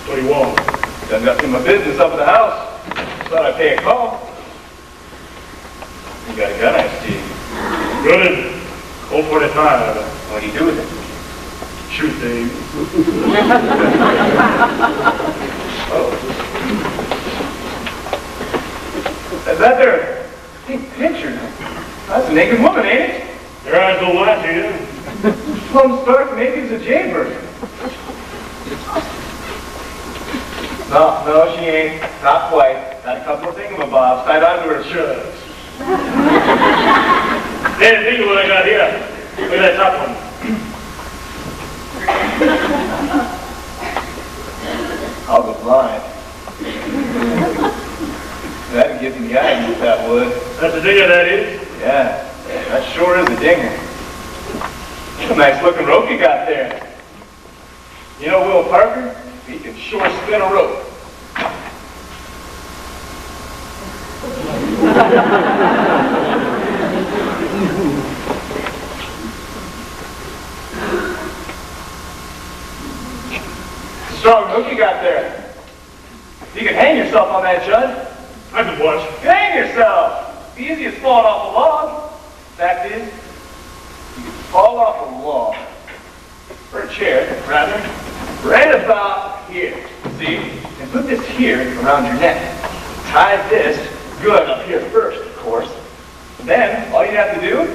What do you want? Done got through my business up at the house. Thought I'd pay a call. You got a gun, I see. Good. 045. What do you do with it? Shoot, Dave. Oh. Is that there? Big picture. That's a naked woman, ain't it? Your eyes don't lie to you. Plum stark, maybe it's a jaybird. No, she ain't. Not quite. Got a couple of thingamabobs tied onto her shirt. Hey, think of what I got here. Look at that top one. I'll go blind. That'd get the guy, if that would. That's a dinger, that is. Yeah, that sure is a dinger. A nice looking rope you got there. You know Will Parker? He can sure spin a rope. Strong hook you got there. You can hang yourself on that, Judd. I can watch. Hang yourself! The easiest falling off a log. Fact is, you can fall off a log, or a chair, rather, right about here. See? And put this here around your neck. Tie this good up here first, of course. Then, all you have to do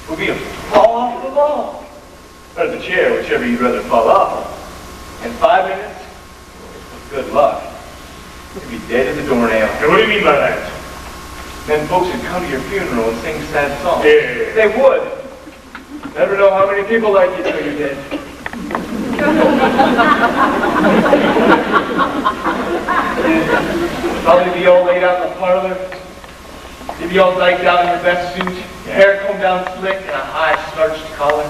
will be to fall off the log. Or the chair, whichever you'd rather fall off of. In 5 minutes, with good luck, you'd be dead as a doornail. Hey, what do you mean by that? Then folks would come to your funeral and sing sad songs. Yeah. They would. Never know how many people like you till you're dead. Probably be all laid out in the parlor. You'd be all diked out in your best suit, your hair combed down slick, and a high starched collar.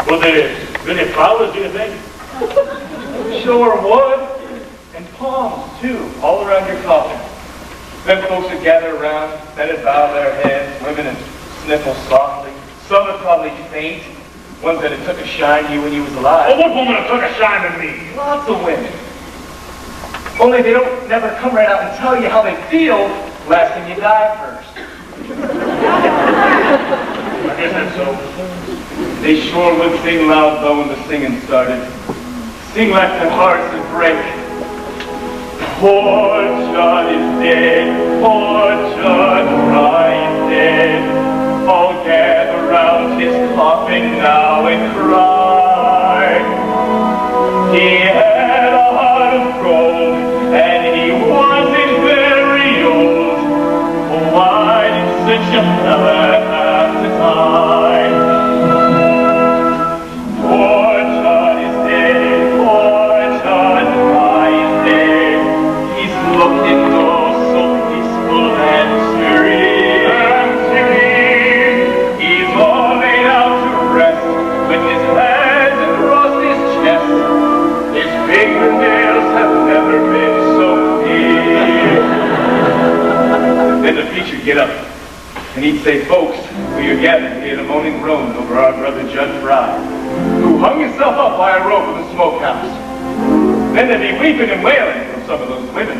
Well, there any flowers, do you think? Sure would. And palms, too, all around your coffin. Then folks would gather around, that'd bow their heads, women would sniffle softly. Some would probably faint, ones that had took a shine to you when you was alive. Oh, what woman took a shine to me? Lots of women. Only they don't never come right out and tell you how they feel last time you die first. I guess that's so. They sure would sing loud though when the singing started. Sing like their hearts would break. Poor John is dead, poor John is dead. All gather round his coffin now and cry. He had a heart of gold, and he wasn't very old. Why did such a fella have to die? Poor John is dead, poor John is dead. He's looking oh so peaceful and serene. He's all laid out to rest, with his hands across his chest. His fingernails have never been so clean. Then the preacher'd get up, and he'd say, folks, we are gathered here to moan and groan over our brother Judd Fry, who hung himself up by a rope in the smokehouse. Then they'd be weeping and wailing from some of those women.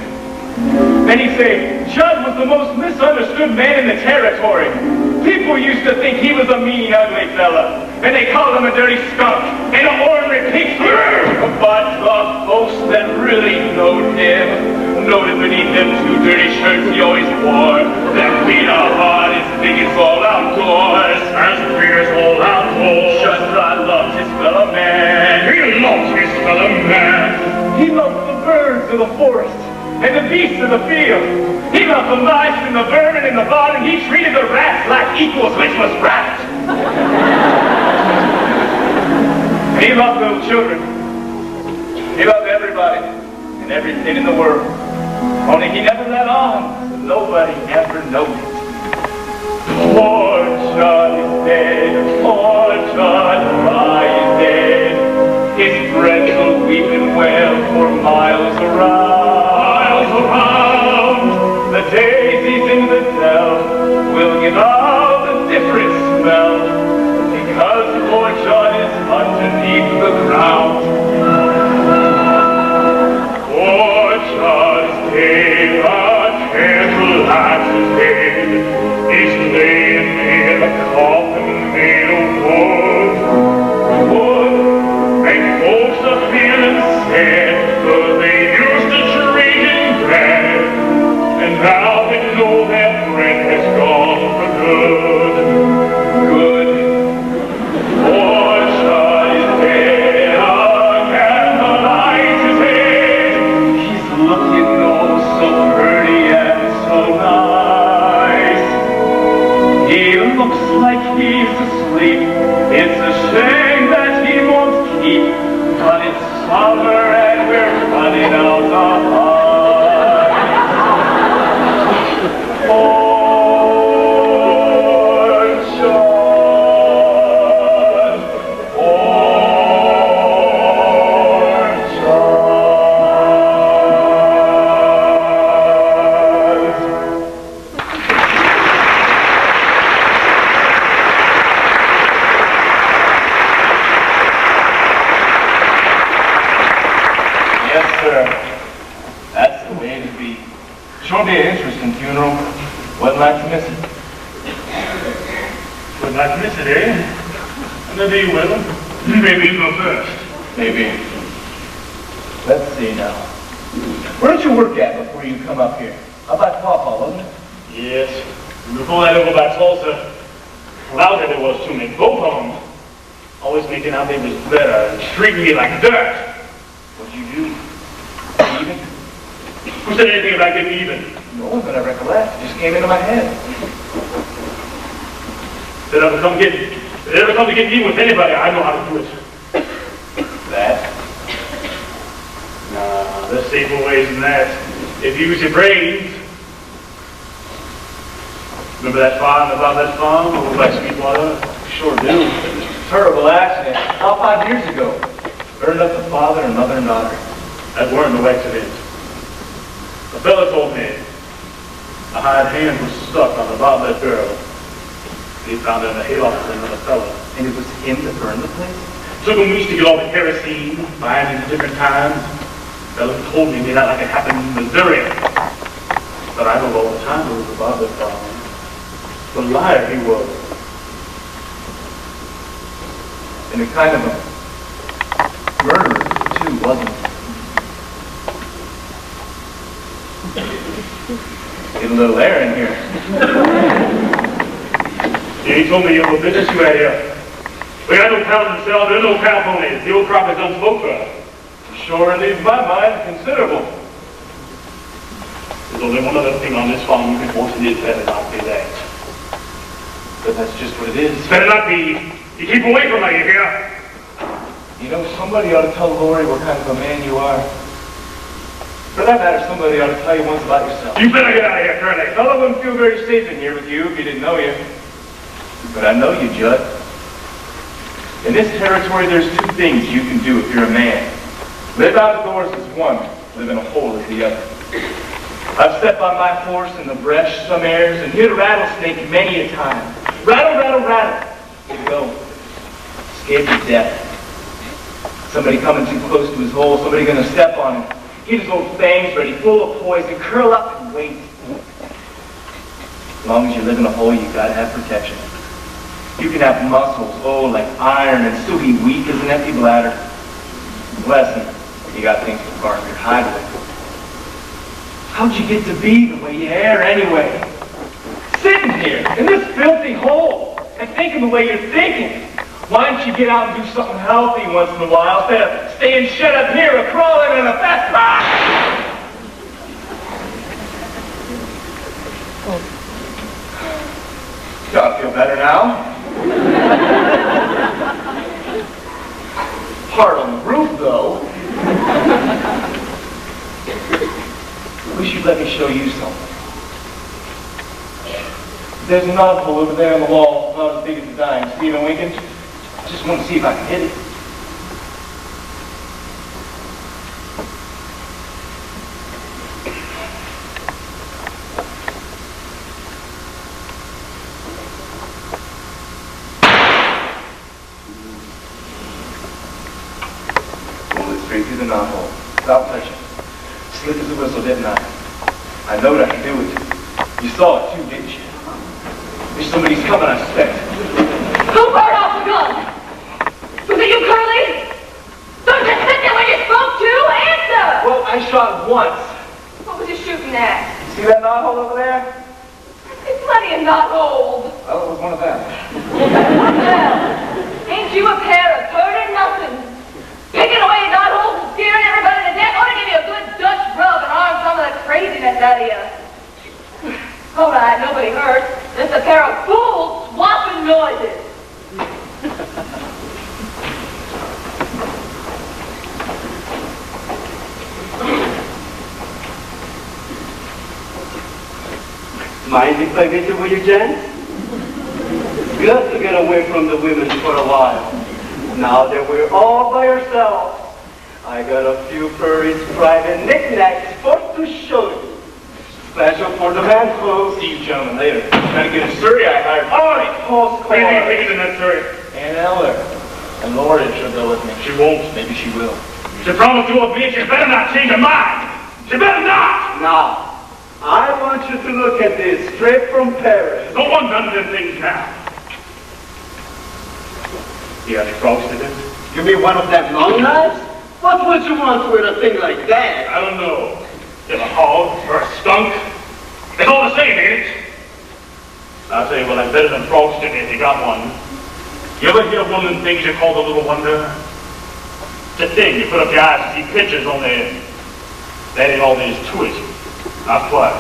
Then he'd say, Judd was the most misunderstood man in the territory. People used to think he was a mean, ugly fella, and they called him a dirty skunk and an ornery pigskin. But the folks that really knowed him noted beneath them 2 dirty shirts he always wore that beat a heart as big as all outdoors. As big as all outdoors. Judd Fry loved his fellow man. He loved his fellow man. He loved the birds of the forest and the beasts of the field. He loved the mice and the vermin in the barn, and he treated the rats like equals, which was right. And he loved little children. He loved everybody and everything in the world. Only he never let on, so nobody ever noticed. Poor John is dead, poor John Fry is dead. His friends will weep and wail for miles around. The daisies in the dell will give out a different smell, because poor John is underneath He looks like he's asleep. It's a shame that he won't keep, but it's summer and we're running out of heart. Sure be an interesting funeral. Wouldn't like to miss it. Wouldn't like to miss it, eh? Maybe you will. Maybe you go first. Maybe. Let's see now. Where did you work at before you come up here? Up by Pawpaw, wasn't it? Yes. And before that, over by Tulsa. Lousy there was to me. Both of them. Always making out they was better and treating me like dirt. What'd you do? Even? Who said anything about getting even? No, but I recollect. It just came into my head. If they ever come to get even with anybody, I know how to do it. That? Nah, there's safer ways than that. If you use your brains. Remember that farm, about that farm over by Sweetwater? Sure do. Terrible accident. About 5 years ago. Burned up the father and mother and daughter. That weren't no accident. The fella told me a hired hand was stuck on the bottom of that barrel. He found it in the hayloft of another fella. And it was him that burned the place? Took him weeks to get all the kerosene, buying it at different times. Fella told me not like it happened in Missouri. But I know all the time it was about that farm. The liar he was. And a kind of a murderer, too, wasn't he? Get a little air in here. Yeah, he told me you have a business you had here. We got no cows to sell, there's no cow ponies. The old crop is unspoke for. Sure relieves my mind considerable. There's only one other thing on this farm you can force it is better not be that. But that's just what it is. It's better not be. You keep away from me, you hear? You know, somebody ought to tell Lori what kind of a man you are. For that matter, somebody ought to tell you once about yourself. You better get out of here, Curly. Fella wouldn't feel very safe in here with you if he didn't know you. But I know you, Judd. In this territory, there's two things you can do if you're a man. Live outdoors is one, live in a hole is the other. I've stepped on my horse in the brush some airs and hit a rattlesnake many a time. Rattle, rattle, rattle. You go. Scared to death. Somebody coming too close to his hole, somebody gonna step on him. Get his old fangs ready, full of poison, curl up and wait. As long as you live in a hole, you gotta have protection. You can have muscles, like iron, and still be weak as an empty bladder. Bless him, you got things to guard your hide with. How'd you get to be the way you are anyway? Sitting here, in this filthy hole, and thinking the way you're thinking. Why don't you get out and do something healthy once in a while instead of staying shut up here or crawling in a fest? Gotta feel better now. Hard on the roof, though. Wish you'd let me show you something. There's a knothole over there on the wall, not as big as a dime. Stephen Winkin? I just want to see if I can hit it. Roll it straight through the knothole, without touching. Slick as a whistle, didn't I? I knowed I could do it. You saw it too, didn't you? There's somebody's coming, I suspect. Who fired off the gun? Was it you, Curly? Don't just sit there when you spoke to! Answer! Well, I shot once. What was you shooting at? See that knothole over there? There's plenty of knot holes. Well, it was one of them. Well, ain't you a pair of turd nothing? Picking away at knot holes and scaring everybody to death ought to give you a good Dutch rub and arm some of the craziness out of you. All right, nobody hurt. Just a pair of fools Mind if I visit with you, gents? Good to get away from the women for a while. Now that we're all by ourselves, I got a few Furry's private knickknacks for to show you. Special for the man folks. See you gentlemen later. Gotta get a Surrey I hired. Oh, it's postcard. What do you think tickets in that Surrey? Aunt Eller. And Lord, she'll go with me. She won't. Maybe she will. She promised to obey. She better not change her mind. She better not. Now, I want you to look at this straight from Paris. No one done them things now. You have any frogs to do? You mean one of them long knives? What would you want with a thing like that? I don't know. If a hog or a skunk. It's all the same, ain't it? I'll tell you what, I'm better than Frosted if you got one. You ever hear one of them things you call the little wonder? It's a thing, you put up your eyes to see pictures on there. That ain't all there is to it. Not quite.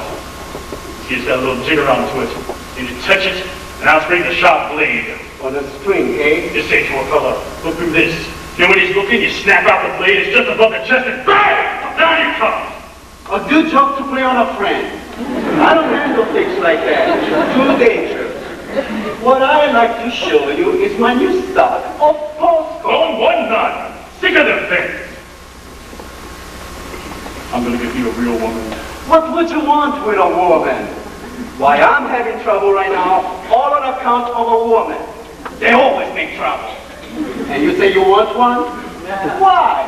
See, it's got a little jig around to it. And you touch it, and out springs a sharp blade. On a string, eh? You say to a fella, look through this. Then when he's looking, you snap out the blade, it's just above the chest, and bang! Down you come! A good joke to play on a friend. I don't handle things like that. Too dangerous. What I like to show you is my new stock of postcards. Don't want none. Sick of them things. I'm gonna give you a real woman. What would you want with a woman? Why, I'm having trouble right now, all on account of a woman. They always make trouble. And you say you want one? Why?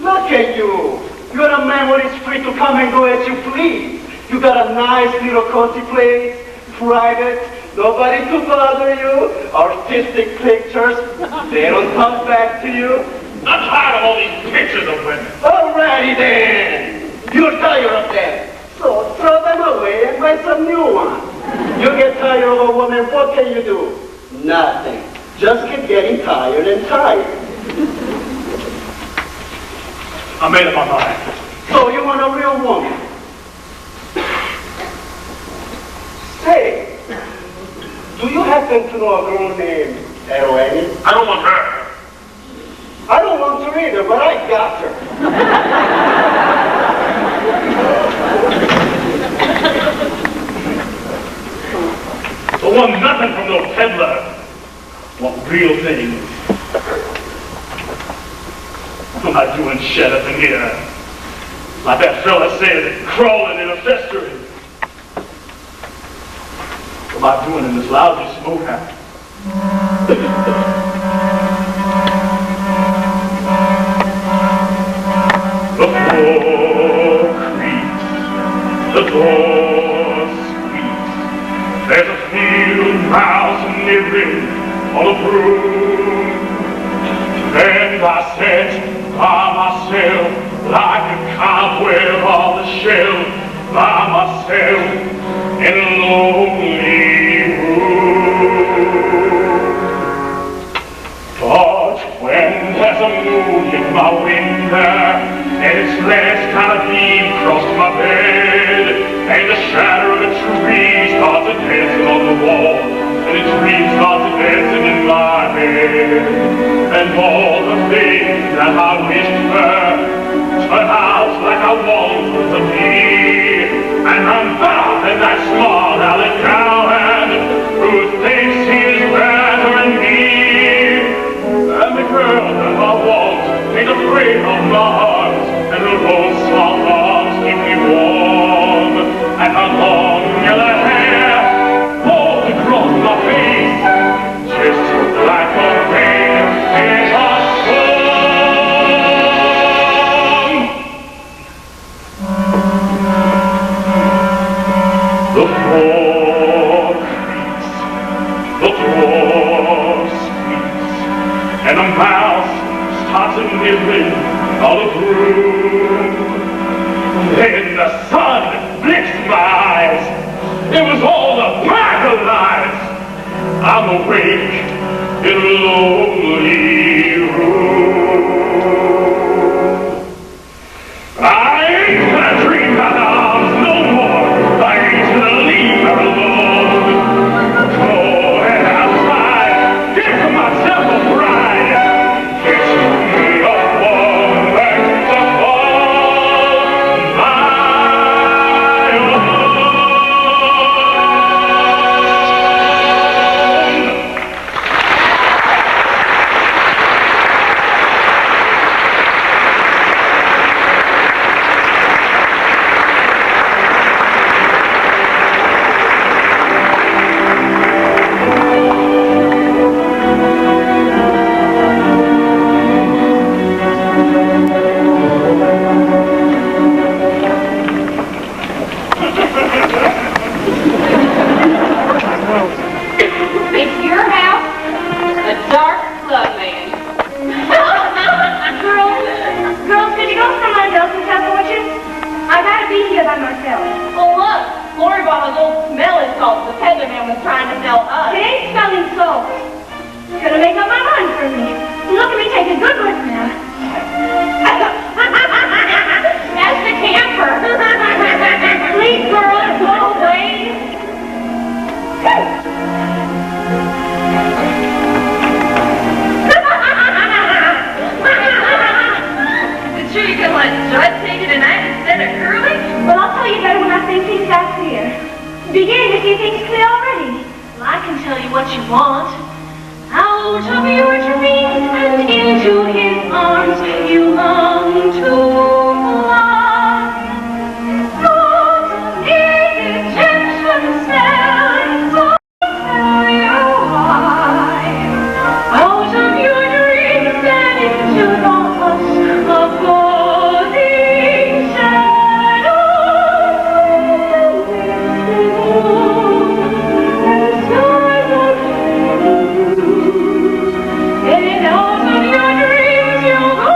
Look at you. You're a man who is free to come and go as you please. You got a nice little cozy place, private, nobody to bother you, artistic pictures, they don't come back to you. I'm tired of all these pictures of women. Alrighty then. You're tired of them. So throw them away and buy some new ones. You get tired of a woman, what can you do? Nothing. Just keep getting tired and tired. I made up my mind. So you want a real woman? Say, do you happen to know a girl named Eroeni? I don't want her. I don't want her either, but I got her. Don't want nothing from no peddler. Want real things. What am I doing shut up in here? Like that fella said, crawling in a festering. What am I doing in this lousy smokehouse? The floor creaks, the door squeaks. There's a field mouse nibbling on a broom. And I sat by myself like a cobweb on the shelf, by myself in a lonely room. But when there's a moon in my window, and its last kind of beam crossed my bed, and the shadow of a tree starts dancing on the wall, and a dream starts dancing in my head, and all the things that I wished for turn out like I want them to be, and I'm found in that small alley cowhand who thinks he's better than me, and the girl that I want ain't afraid of my heart, and her old soft arms keep me warm, and her long yellow hair falls across my face, just like a rain in a storm. The floor creaks, the door squeaks, and a mouse starts nibbling on the broom. Then the sun blitzed my eyes. It was all a pack of lies. I'm awake in a lonely room. I ain't gonna dream about the arms no more. I ain't gonna leave her alone. Go and outside, give myself a bride. Kiss me a woman to call my own. It's your house, a dark club man. Girls, could you go somewhere else and have fortunes? I gotta be here by myself. Oh, look, Lori bought those old smelling salts the Peddler man was trying to sell us. It ain't smelling salt. It's gonna make up my mind for me. Look at me take a good look now. That's the camper. Please, girls, go away. Is it true you can let Judd take it tonight instead of Curly? Well, I'll tell you better when I see things out clear. Beginning to see things clear already. Well, I can tell you what you want. Out of your dreams and into his arms you long to fly. Not in Egyptian sands, I'll tell you why. Out of your dreams and into the hush of falling shadows, and skies of blue. And out of your dreams you'll go.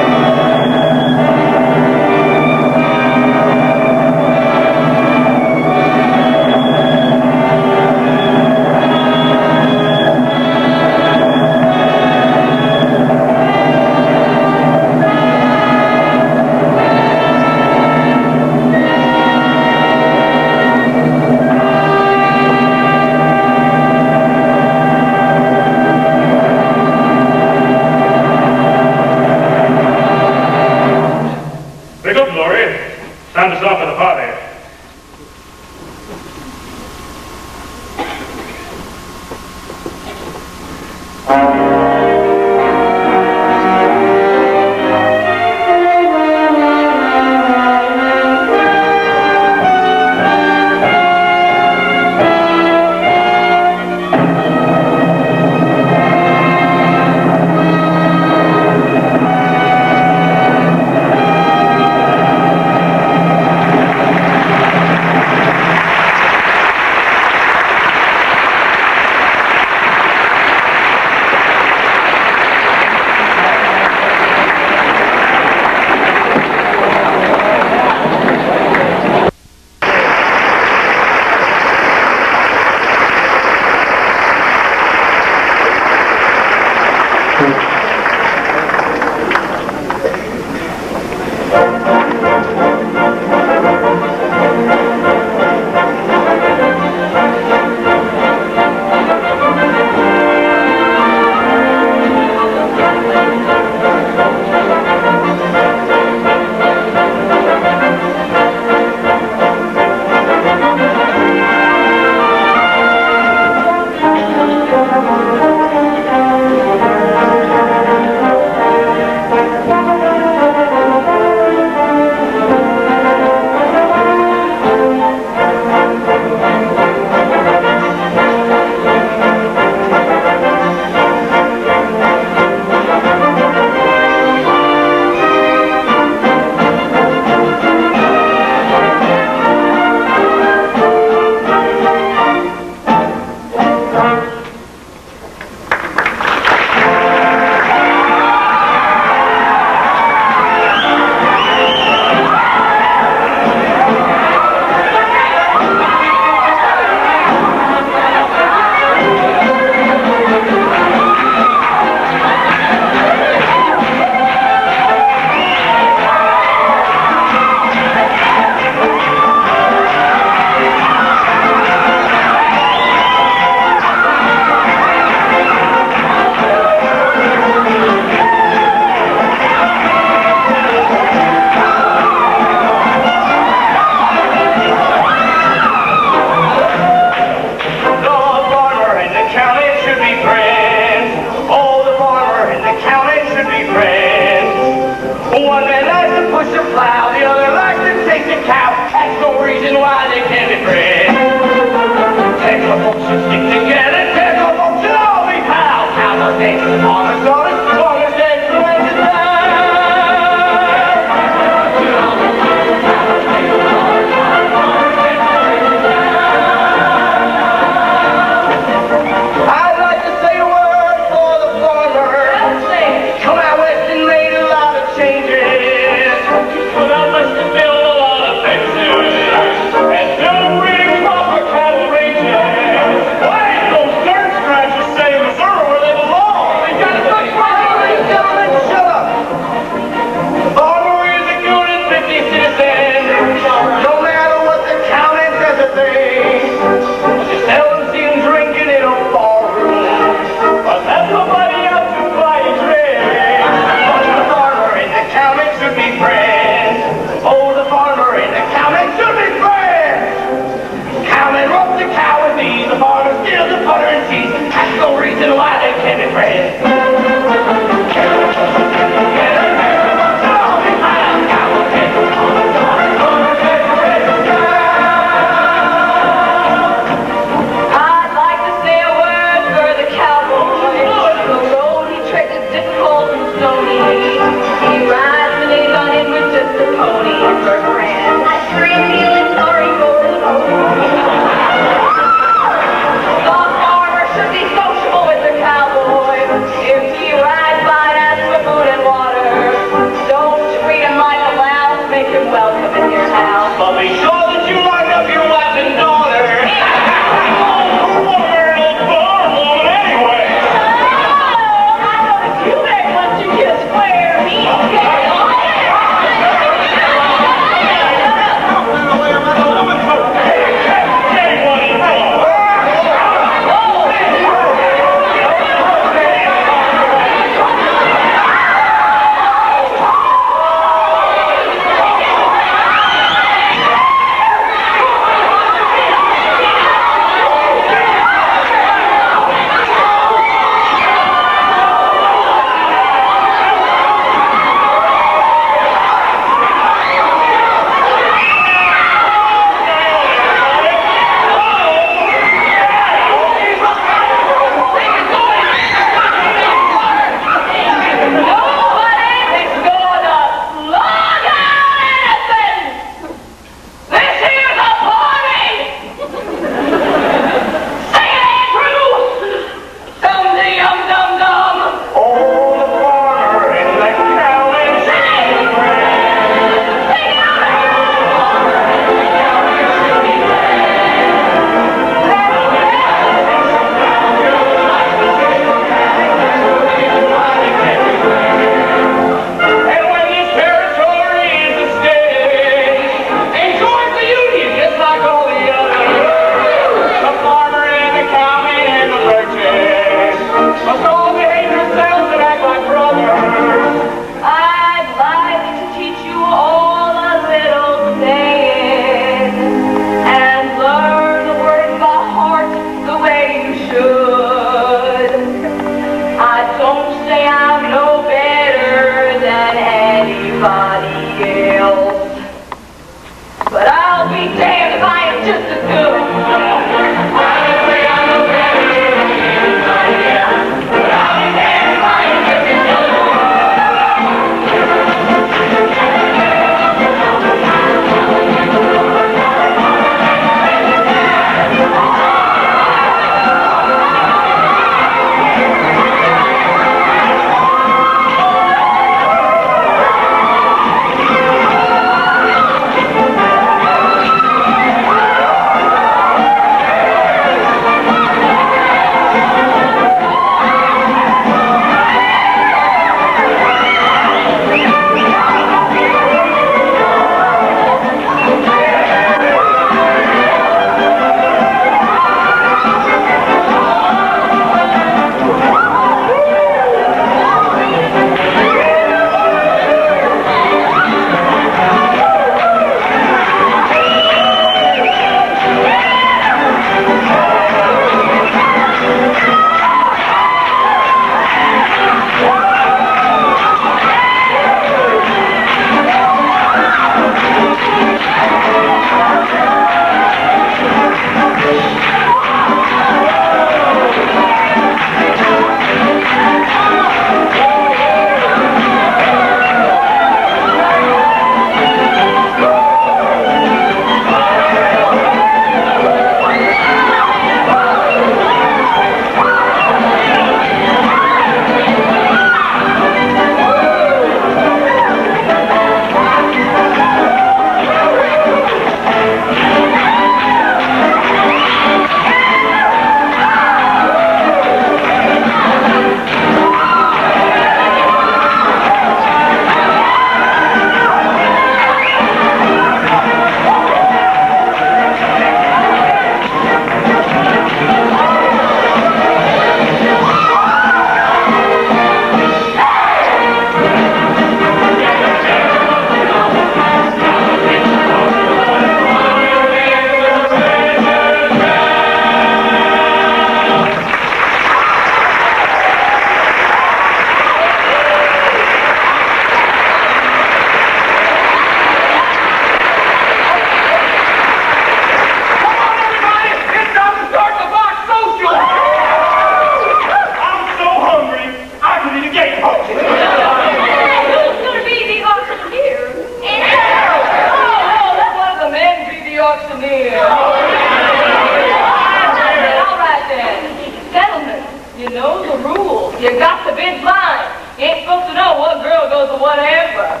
You know the rules. You got to bid blind. You ain't supposed to know what girl goes to whatever.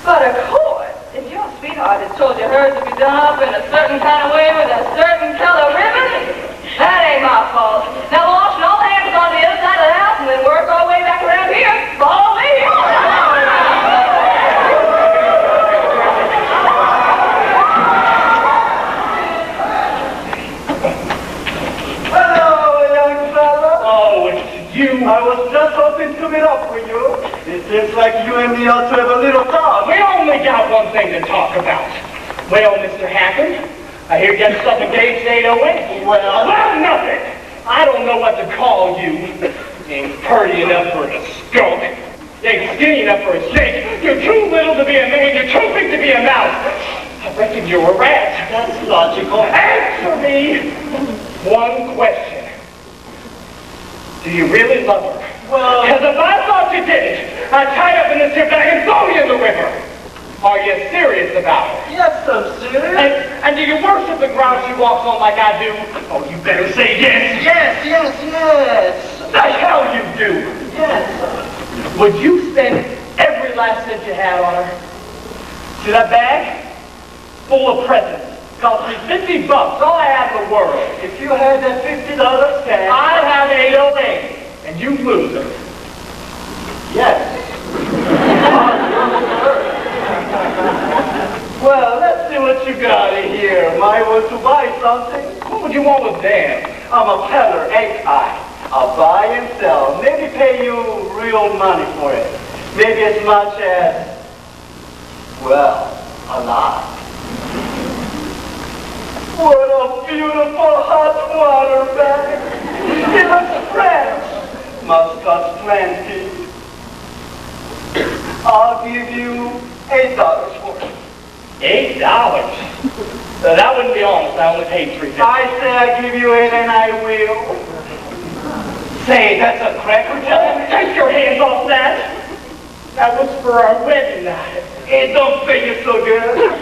But of course, if your sweetheart has told you hers to be done up in a certain kind of way with a certain color ribbon, that ain't my fault. Now we'll wash all hands on the other side of the house and then work our way back around here. Follow me. I was just hoping to meet up with you. It seems like you and me ought to have a little talk. We only got one thing to talk about. Well, Mr. Hacken, I hear you got stuff engaged 808. Well, nothing. I don't know what to call you. You ain't purty enough for a skunk. You ain't skinny enough for a snake. You're too little to be a man. You're too big to be a mouse. I reckon you're a rat. That's logical. Answer me one question. Do you really love her? Well... Because if I thought you didn't, I'd tie you up in this here bag and throw you in the river. Are you serious about her? Yes, I'm serious. And do you worship the ground she walks on like I do? Oh, you better say yes. Yes. The hell you do. Yes. Would you spend every last cent you had on her? See that bag? Full of presents. Cost me $50, all I have in the world. If you had that $50 cash... I'd have 808, and you lose her. Yes. Well, let's see what you got in here. Might want to buy something. What would you want with them? I'm a peddler, ain't I? I'll buy and sell. Maybe pay you real money for it. Maybe as much as, well, a lot. What a beautiful hot water bag. It looks fresh. Must cost plenty. I'll give you $8 for it. $8? That wouldn't be honest. I only paid $3.50. I say I give you $8 and I will. Say, that's a cracker job. Take your hands off that. That was for our wedding night. It don't pay you so good.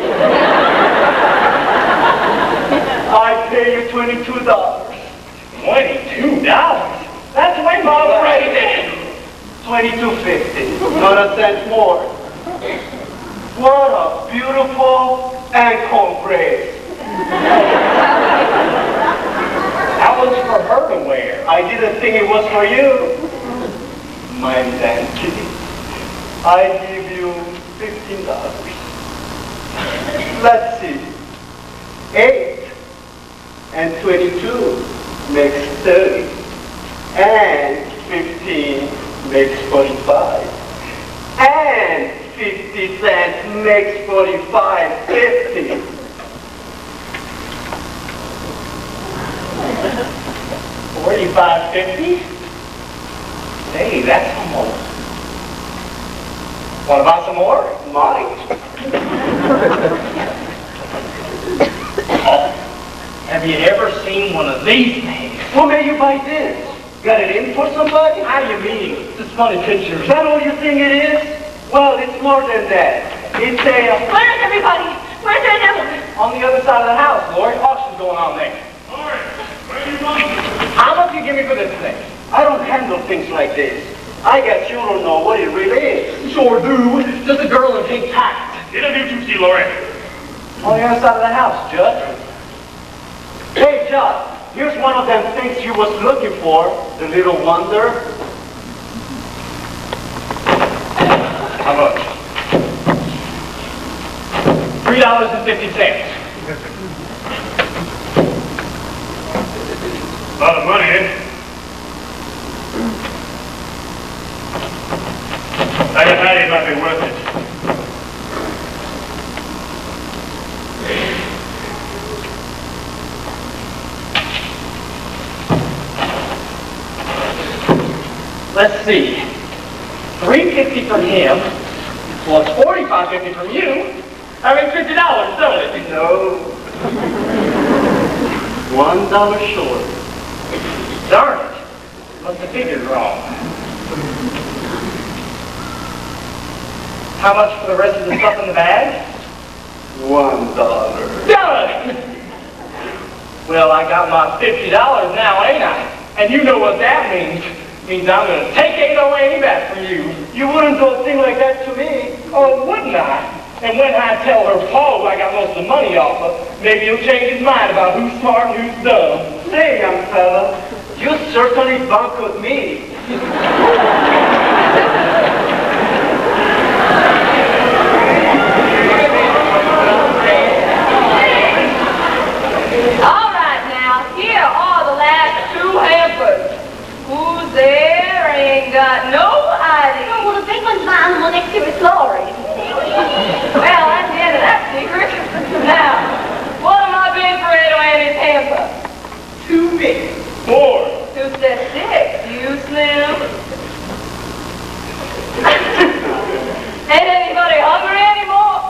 I pay you $22. $22? That's way more right then. $22.50. Not a cent more. What a beautiful ankle brace. That was for her to wear. I didn't think it was for you. My dainty. I give you $15. Let's see. 8 and 22 makes 30. And 15 makes 45. And 50 cents makes 45.50. $45.50? Hey, that's almost. Want to buy some more? Might. Have you ever seen one of these things? What made you buy this? Got it in for somebody? How do you mean? Just funny pictures. Is that all you think it is? Well, it's more than that. It's a... Where's everybody? Where's their devil? On the other side of the house, Lord. Auction's going on there. Lord, where are you going? How much you give me for this thing? I don't handle things like this. I guess you don't know what it really is. Sure do. Just a girl in pink tights. Interview to see Lorette. On the other side of the house, Judge. Hey, Judge, here's one of them things you was looking for, the little wonder. How much? $3.50. A lot of money, eh? I guess that might be worth it. Let's see. $3.50 from him, plus $45.50 from you. I mean $50, don't it? No. $1 short. Darn it. Must have figured wrong. How much for the rest of the stuff in the bag? $1. Done! Well, I got my $50 now, ain't I? And you know what that means. Means I'm going to take 808 back from you. You wouldn't do a thing like that to me. Oh, wouldn't I? And when I tell her Paul I got most of the money off her, maybe he'll change his mind about who's smart and who's dumb. Say, young fella, you certainly bungled me. All right now, here are the last 2 hampers. Who's there ain't got no idea. Oh, well, the big one's mine, the one next to it's Laurie's. Well, that's the end of that secret. Now, what am I being for Ado Annie's hamper? 2 big. 4. Who said 6? You, Slim? Ain't anybody hungry anymore?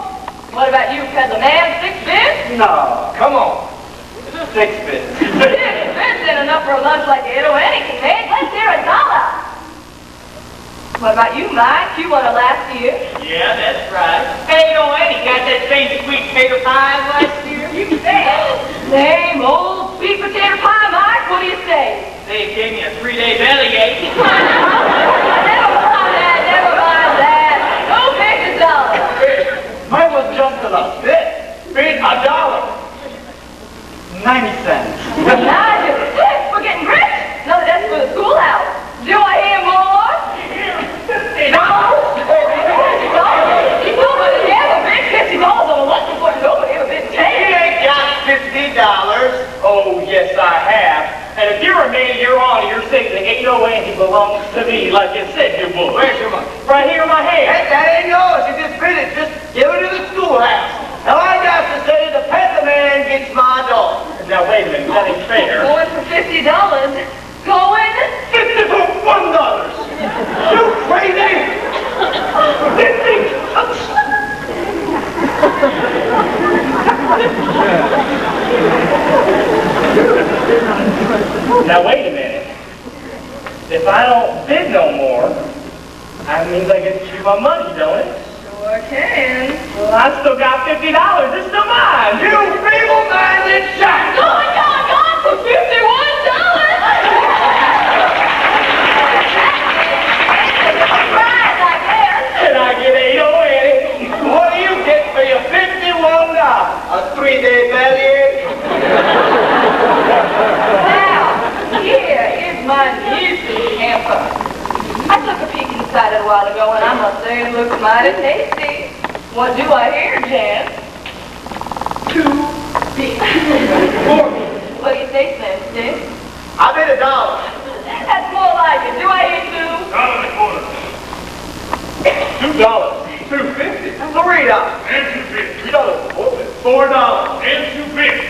What about you, Peddler Man? 6 bits? No, come on. 6 bits. 6 bits ain't enough for a lunch like Ado Annie can make. Let's hear $1. What about you, Mike? You won it last year. Yeah, that's right. Hey, Annie, got that same sweet potato pie last year? You bet. Same old sweet potato pie, Mike. What do you say? They gave me a 3-day bellyache. Never mind that. Go make $1. Mine was just a bit. Bit $1. 90 cents. Now you're sick. We're getting rich. No, that's for the schoolhouse. Do I hear more? No. You nobody ever been $50 on a lunch before. Nobody ever been You paid. ain't got $50. Oh, yes, I have. And if you're a man, Your Honor, you're saying that 808 belongs to me, like you said you would. Where's your money? Right here in my hand. Hey, that ain't yours. You just bid it. Just give it to the schoolhouse. Now I got to say the Peddler Man gets my dog. Now, wait a minute, that ain't fair. Going for $50. Going? 50 for $1. You crazy? 50? Now, wait a minute. If I don't bid no more, that means I get to keep my money, don't it? Sure can. Well, I still got $50. It's still mine. You feeble-minded shot! Gone for $51. Right, I guess. Can I get 808? What do you get for your $51? A 3-day bellyache? Now, here is my new hamper. I took a peek inside it a while ago, and I must say it looks mighty tasty. What do I hear, Jan? 2 big. 4 big. What do you say, Slim? Stick? I bid $1. That's more like it. Do I hear 2? $2. $2.50. $3. And 2 bits. $4. And 2 bits.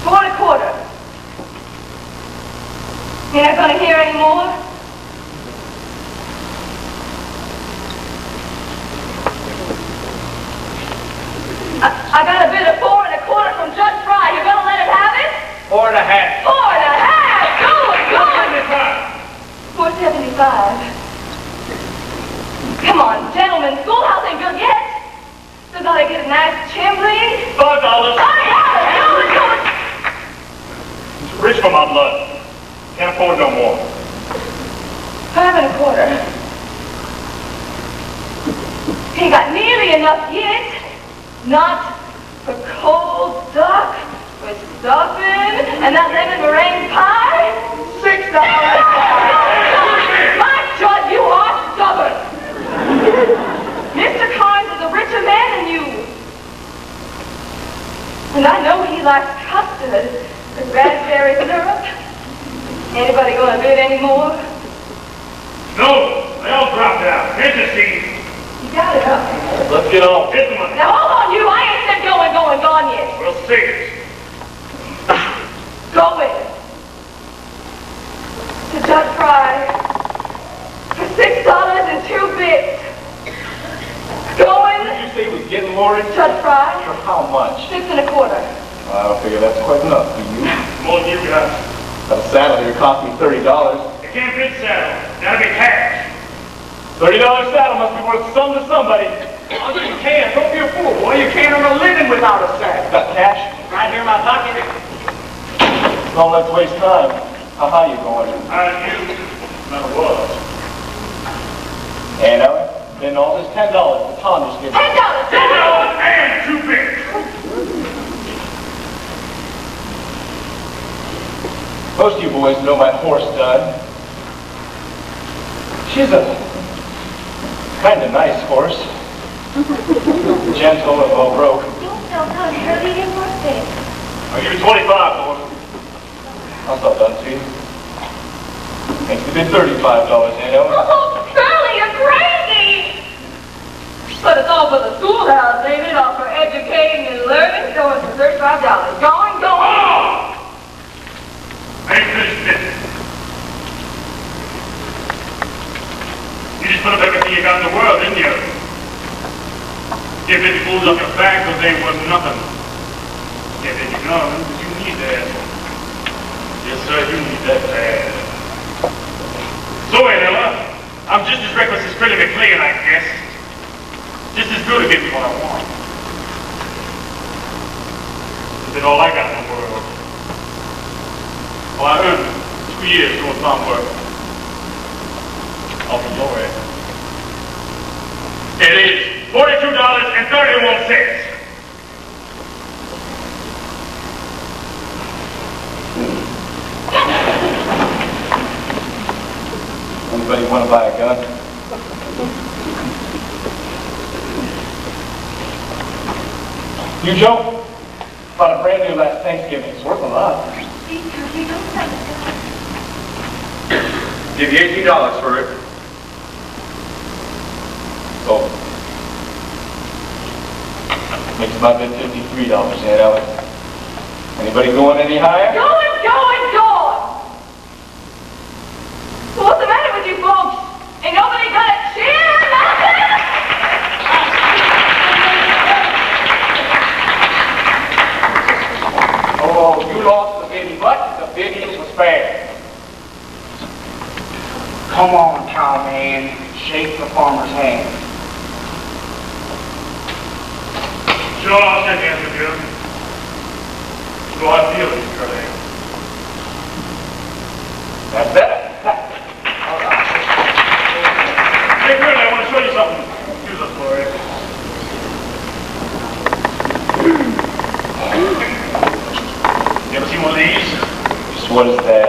4 1/4. You're not gonna hear any more? I got a bid of 4 1/4 from Judge Fry. You gonna let him have it? 4 1/2. 4 1/2. Good. 4.75. Come on, gentlemen. Schoolhouse ain't good yet. Still gotta get a nice chimney. $5. $5. Go. Rich for my blood. Can't afford no more. 5 1/4. He got nearly enough yet. Not for cold duck with stuffing and that lemon meringue pie. $6. My Judge, you are stubborn. Mr. Carnes is a richer man than you. And I know he likes custard with raspberry syrup. Anybody gonna bid any more? No, they all dropped out. Here's the seat. You got it up. Let's get on. Here's the money. Now hold on, you. I ain't said gone yet. We'll see it. Go in. To Judge Fry for $6 and 2 bits. Going. Did you say he was getting Lori? Judge Fry. For how much? 6 1/4. I don't figure that's quite enough for you. More than you got. That saddle here cost me $30. You can't bid saddle. Gotta be cash. $30 saddle must be worth some to somebody. Oh, you can't. Don't be a fool, boy. You can't earn a living without a sack. Got cash? Right here in my pocket. Don't let's waste time. How high you going? You never was. And then all this $10 that Tom just gave me. $10! And 2 bits. Most of you boys know my horse, Dud. She's a kind of nice horse. Gentle and well broke. Don't tell Tom Curly in birthday. I'll give you 25, boy. That's not done to you. Makes it $35, Oh, Curly, you're crazy! But it's all for the schoolhouse, ain't it? All for educating and learning, going for $35. Going. Oh! I ain't finished this. You just put up everything you got in the world, didn't you? Give it fools off your back because they wasn't nothing. Give it your guns, but you need that. Yes, sir, you need that bad. So, Ella, I'm just as reckless as Freddie McLean, I guess. Just as good at getting what I want. Is it all I got in the world? Well, I earned 2 years doing farm work. Off of your head. It is $42.31. Anybody want to buy a gun? You, Joe? Bought a brand new last Thanksgiving. It's worth a lot. Give you $18 for it. Oh. Makes my bid $53, Aunt Alex. Anybody going any higher? Going! What's the matter with you folks? Ain't nobody got a cheer? Nothing? Oh, you lost the bidding, but the bidding was fair. Come on, cowman. Shake the farmer's hand. Sure, I'll shake hands with you. So I feel it, Curly. That's better. Hey, Curly, I want to show you something. Use us for it. You ever seen one of these? Just what is that?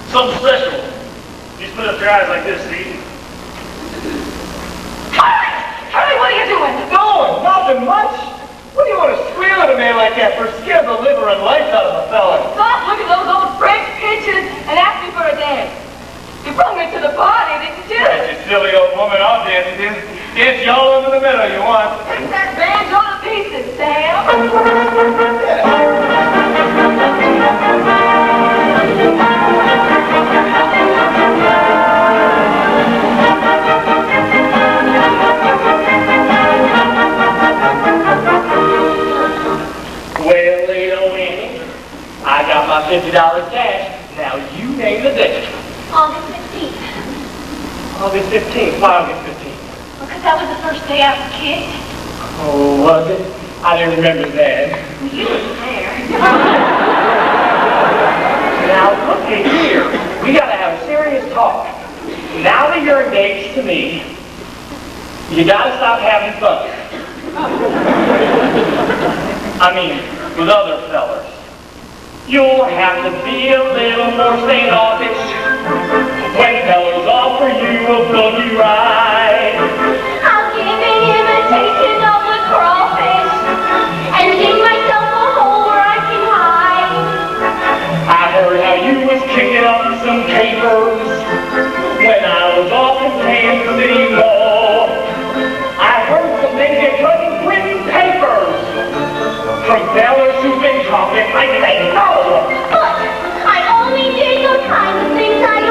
Something special. You split up your eyes like this, see? Curly, what are you doing? No, nothing much. What do you want to squeal at a man like that for? Scare the liver and life out of a fella. Stop looking at those old French pictures and ask me for a dance. You brought me to the party, didn't you? You silly old woman, I'll dance with you. Dance you all over the meadow you want. Take that banjo to pieces, Sam. Well, Leo Annie, I got my $50 cash. Now you name the date. August 15th. August 15th. Why August 15th? Because that was the first day I was kicked. Oh, was it? I didn't remember that. You were there. Now, look at here. We gotta have a serious talk. Now that you're engaged to me, you gotta stop having fun. I mean, with other fellas. You'll have to be a little more standoffish when fellas offer you a boogie ride. I'll give an imitation of the crawfish and dig myself a hole where I can hide. I heard how you was kicking up some capers when I was off in Kansas City Mall. I heard some things you couldn't print in papers from fellas who've been talking like they know. But I only did those kinds of things I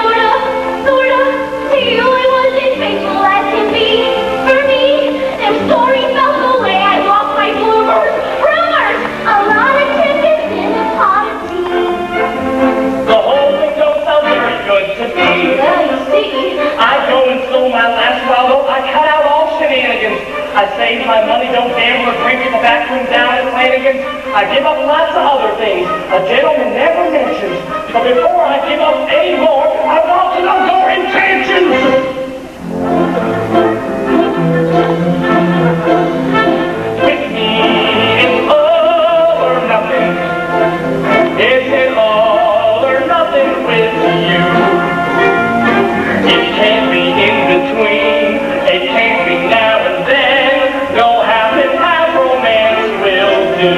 sorta, to you I wasn't faithful as can be. For me, them stories felt the way I walked my bloomers. Rumors, a lot of tickets in a pot of tea. The whole thing don't sound very good to me. Well, you see, I go and sold my last wallow. I cut out all shenanigans. I saved my money, don't gamble or drink in the back room down at Flanagan's. I give up lots of other things a gentleman never mentions. But before I give up any more, I want to know your intentions. With me, it's all or nothing. Is it all or nothing with you? It can't be in between. It can't be now and then. No half and half romance will do.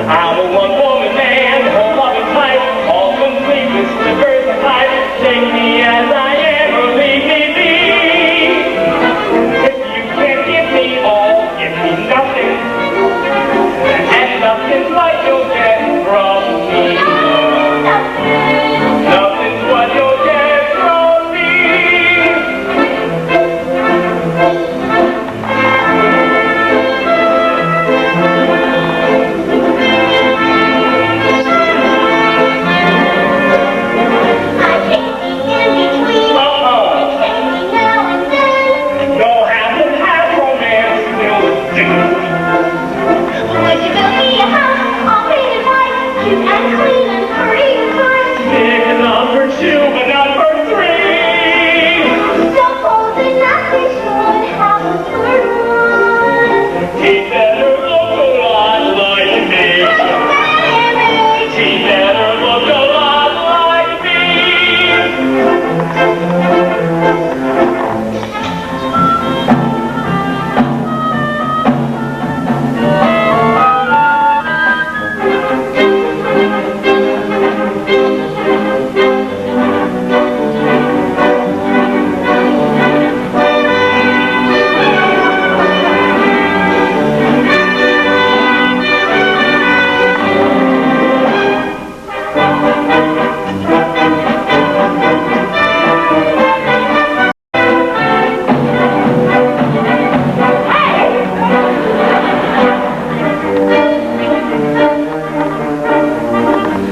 I'm a one-woman man, her loving type, all complete with slippers and pipe. Take me as I am or leave me be. If you can't give me all, give me nothing. And nothing's what you'll get from me. Nothing's what you'll get from me. No half and half romance will do. Would you build me a house all painted white, cute and clean and pretty and bright? Big enough for two, but not for three. So cold and nothing should have a third. He better look a lot like me. He better look a lot like me.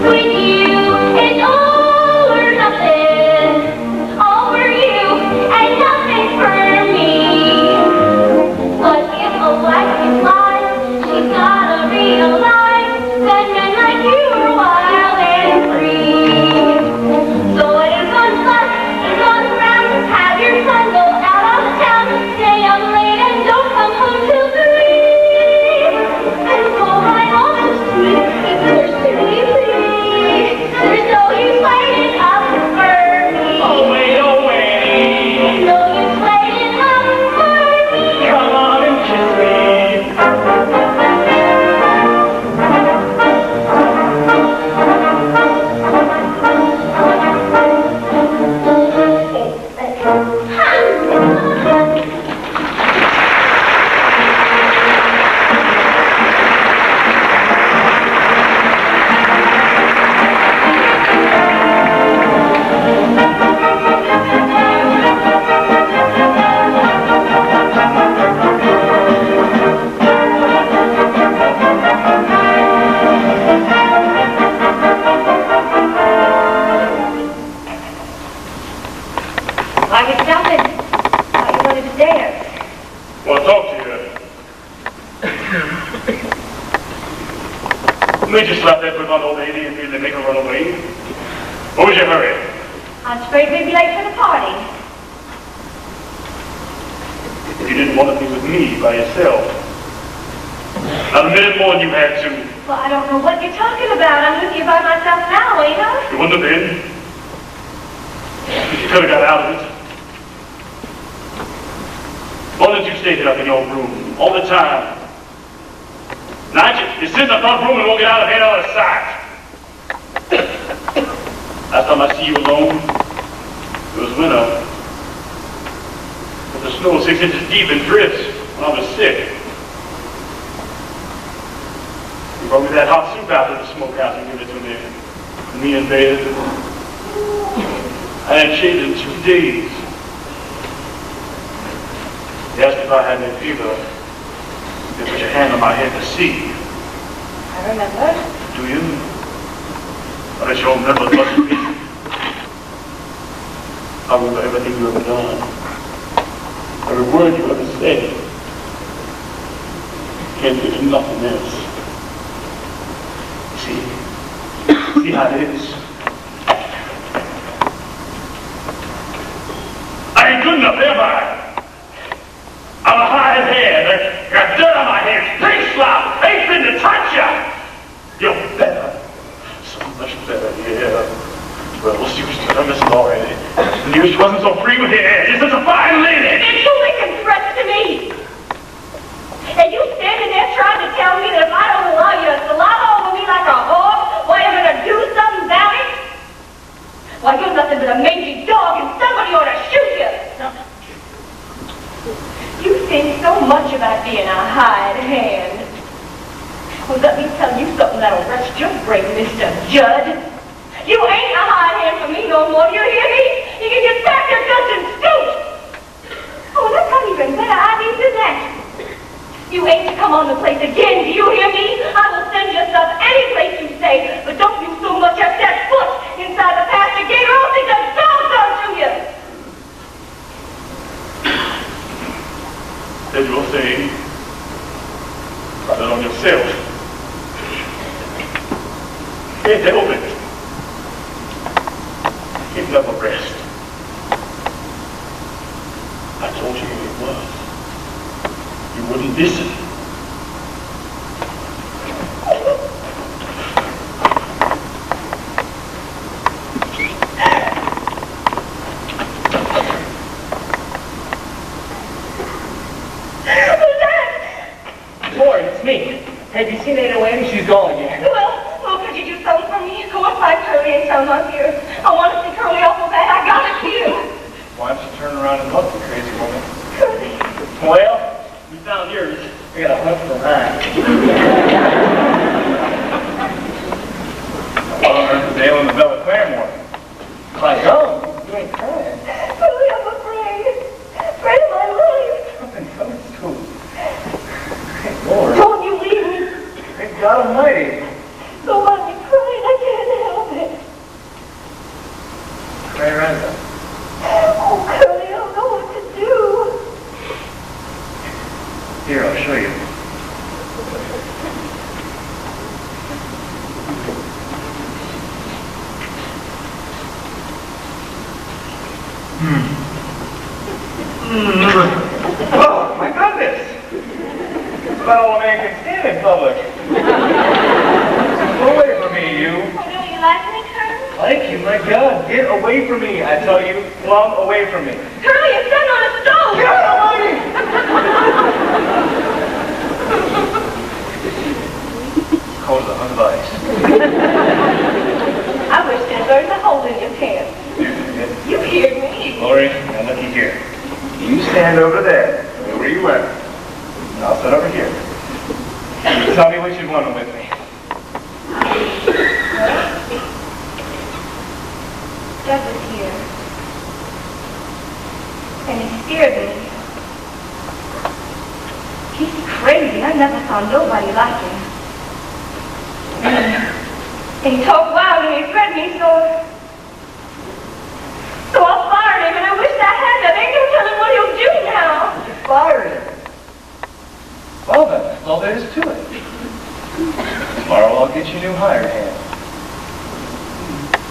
With you, it's all or nothing. All for you and nothing for me. But if a wife is blind, she's gotta realize that men like you are wild and free. So it is on bus, it goes around. Have your son go out on the town, stay up late and don't come home till 3. And go right off to sleep if you're silly free. There's no use waiting up for me. Oh, wait. No use waiting up for me. Come on and kiss me. Why are you stopping? Thought you wanted to dance. Want to talk to you. Made you slap that whip on old lady and nearly make her run away? What was your hurry? I was afraid we'd be late for the party. You didn't want to be with me by yourself. Not a minute more than you had to. Well, I don't know what you're talking about. I'm with you by myself now, ain't I? You wouldn't have been. You could have got out of it. Why did you stay there up in your room all the time? Nigel, you sit in the front room and won't get out of here out of sight. Last time I see you alone, it was winter. With the snow 6 inches deep and drifts when I was sick. You brought me that hot soup out to the smokehouse and gave it to me in bed. I hadn't shaved in 2 days. He asked if I had any fever. You put your hand on my head to see. I remember. Do you? I bet you don't remember as much as me. I remember everything you ever done. Every word you ever said. Can't think of nothing else. see how it is. I ain't good enough, am I? I'm a hired hand. I got dirt on my hands, pig slop. Ain't been to touch ya. You're better. So much better, yeah. Well, we'll see what she's done, Mrs. already. Knew she wasn't so free with your hair. You're such a fine lady. And you making threats to me. And you standing there trying to tell me that if I don't allow you to saliva over me like a hog, why you're gonna do something about it? Why, you're nothing but a mangy dog and somebody ought to shoot you. You think so much about being a hired hand. Well, let me tell you something that'll rest your brain, Mr. Judd. You ain't a hired hand for me no more, do you hear me? You can get back your guns and scoot. Oh, that's not even better idea than that. You ain't to come on the place again, do you hear me? I will send your stuff any place you say, but don't you so much as set foot inside the pasture gate or I'll think the dogs on to you. As you'll say, put it on yourself. Can't help it. It never rest. I told you who it was. You wouldn't listen. Lauren, it's me. Have you seen Ada Lanny? She's gone again. Well, could you do something for me? Go and find Curly and tell him I'm here. I want to see Curly awful bad. I got it here. Why don't you turn around and look, you crazy woman? Curly. Well, we found yours. We got a hunt for mine. Well, I heard the Dale and the Bella Claremore. My God, you ain't crying. Curly, I'm afraid. Afraid of my life. Nothing comes to it. Lord, Don't you leave me. great God Almighty. Don't let me cry. I can't help it. Cry around them. Oh, Curly, I don't know what to do. Here, I'll show you. Oh, my goodness! It's about all a man can stand in public. Get away from me, you. Oh, do you like me, Curly? Like you, my God. Get away from me, I tell you. Plumb away from me. Curly, it's sitting on a stove. Get away! Cold as a hunk of ice. I wish there was a hole in your pants. You heard me. Lori, now looky here. You stand over there, where you were. And I'll sit over here. You tell me what you want with me. Doug was here. And he scared me. He's crazy. I never saw nobody like him. And he talked loud and he threatened me, so I fired him, and I wish I hadn't. There ain't no telling what he'll do now. You fired him. Well then, that's all there is to it. Tomorrow I'll get you a new hired hand.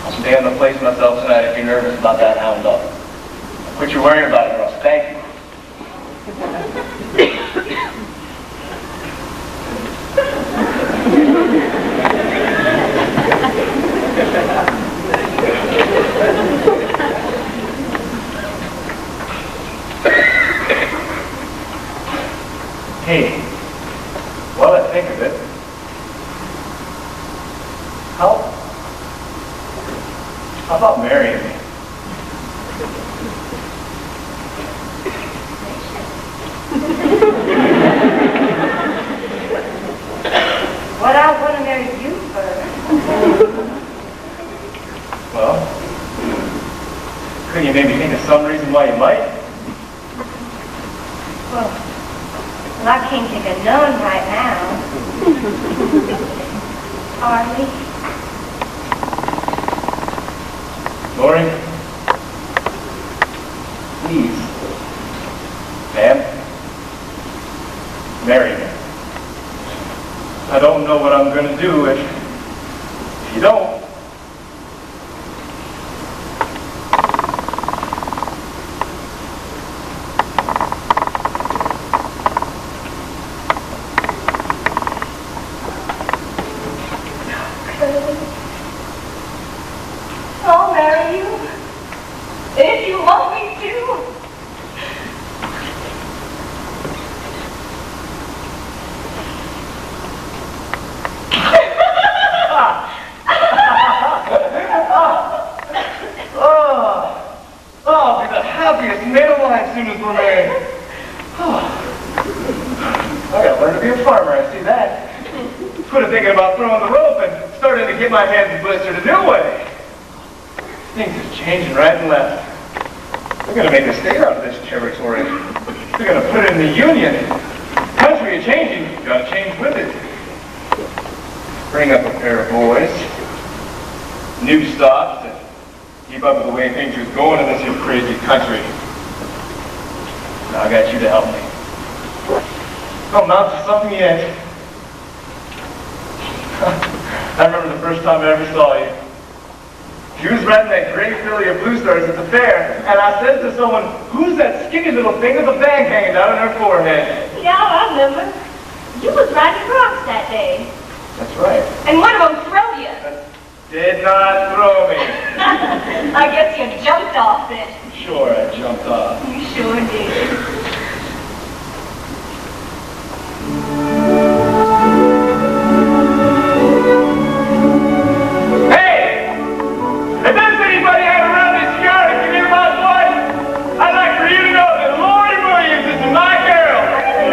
I'll stay on the place myself tonight if you're nervous about that hound dog. Quit your worrying about it or I'll spank you. Hey, while I think of it, how about marrying me? What I want to marry you for? Well, couldn't you maybe think of some reason why you might? Well, I can't think of none right now. Hardly. Lori, please, ma'am, marry me. I don't know what I'm going to do if you don't. marry you. If you want me to. I'll be the happiest man alive as soon as we're married. I gotta learn to be a farmer, I see that. Quit thinking about throwing the rope and starting to get my hands blistered a new way. Things are changing right and left. They're gonna make a state out of this territory. They're gonna put it in the Union. Country is changing, you gotta change with it. Bring up a pair of boys, new stocks, and keep up with the way things are going in this here crazy country. Now I got you to help me. Don't amount to something yet. I remember the first time I ever saw you. You was riding that gray filly of Blue Stars at the fair, and I said to someone, "Who's that skinny little thing with a bag hanging down on her forehead?" Yeah, I remember. You was riding rocks that day. That's right. And one of them threw you. Did not throw me. I guess you jumped off it. Sure, I jumped off. You sure did. Hey! If there's anybody out around this yard who can hear my voice, I'd like for you to know that Lori Williams is my girl,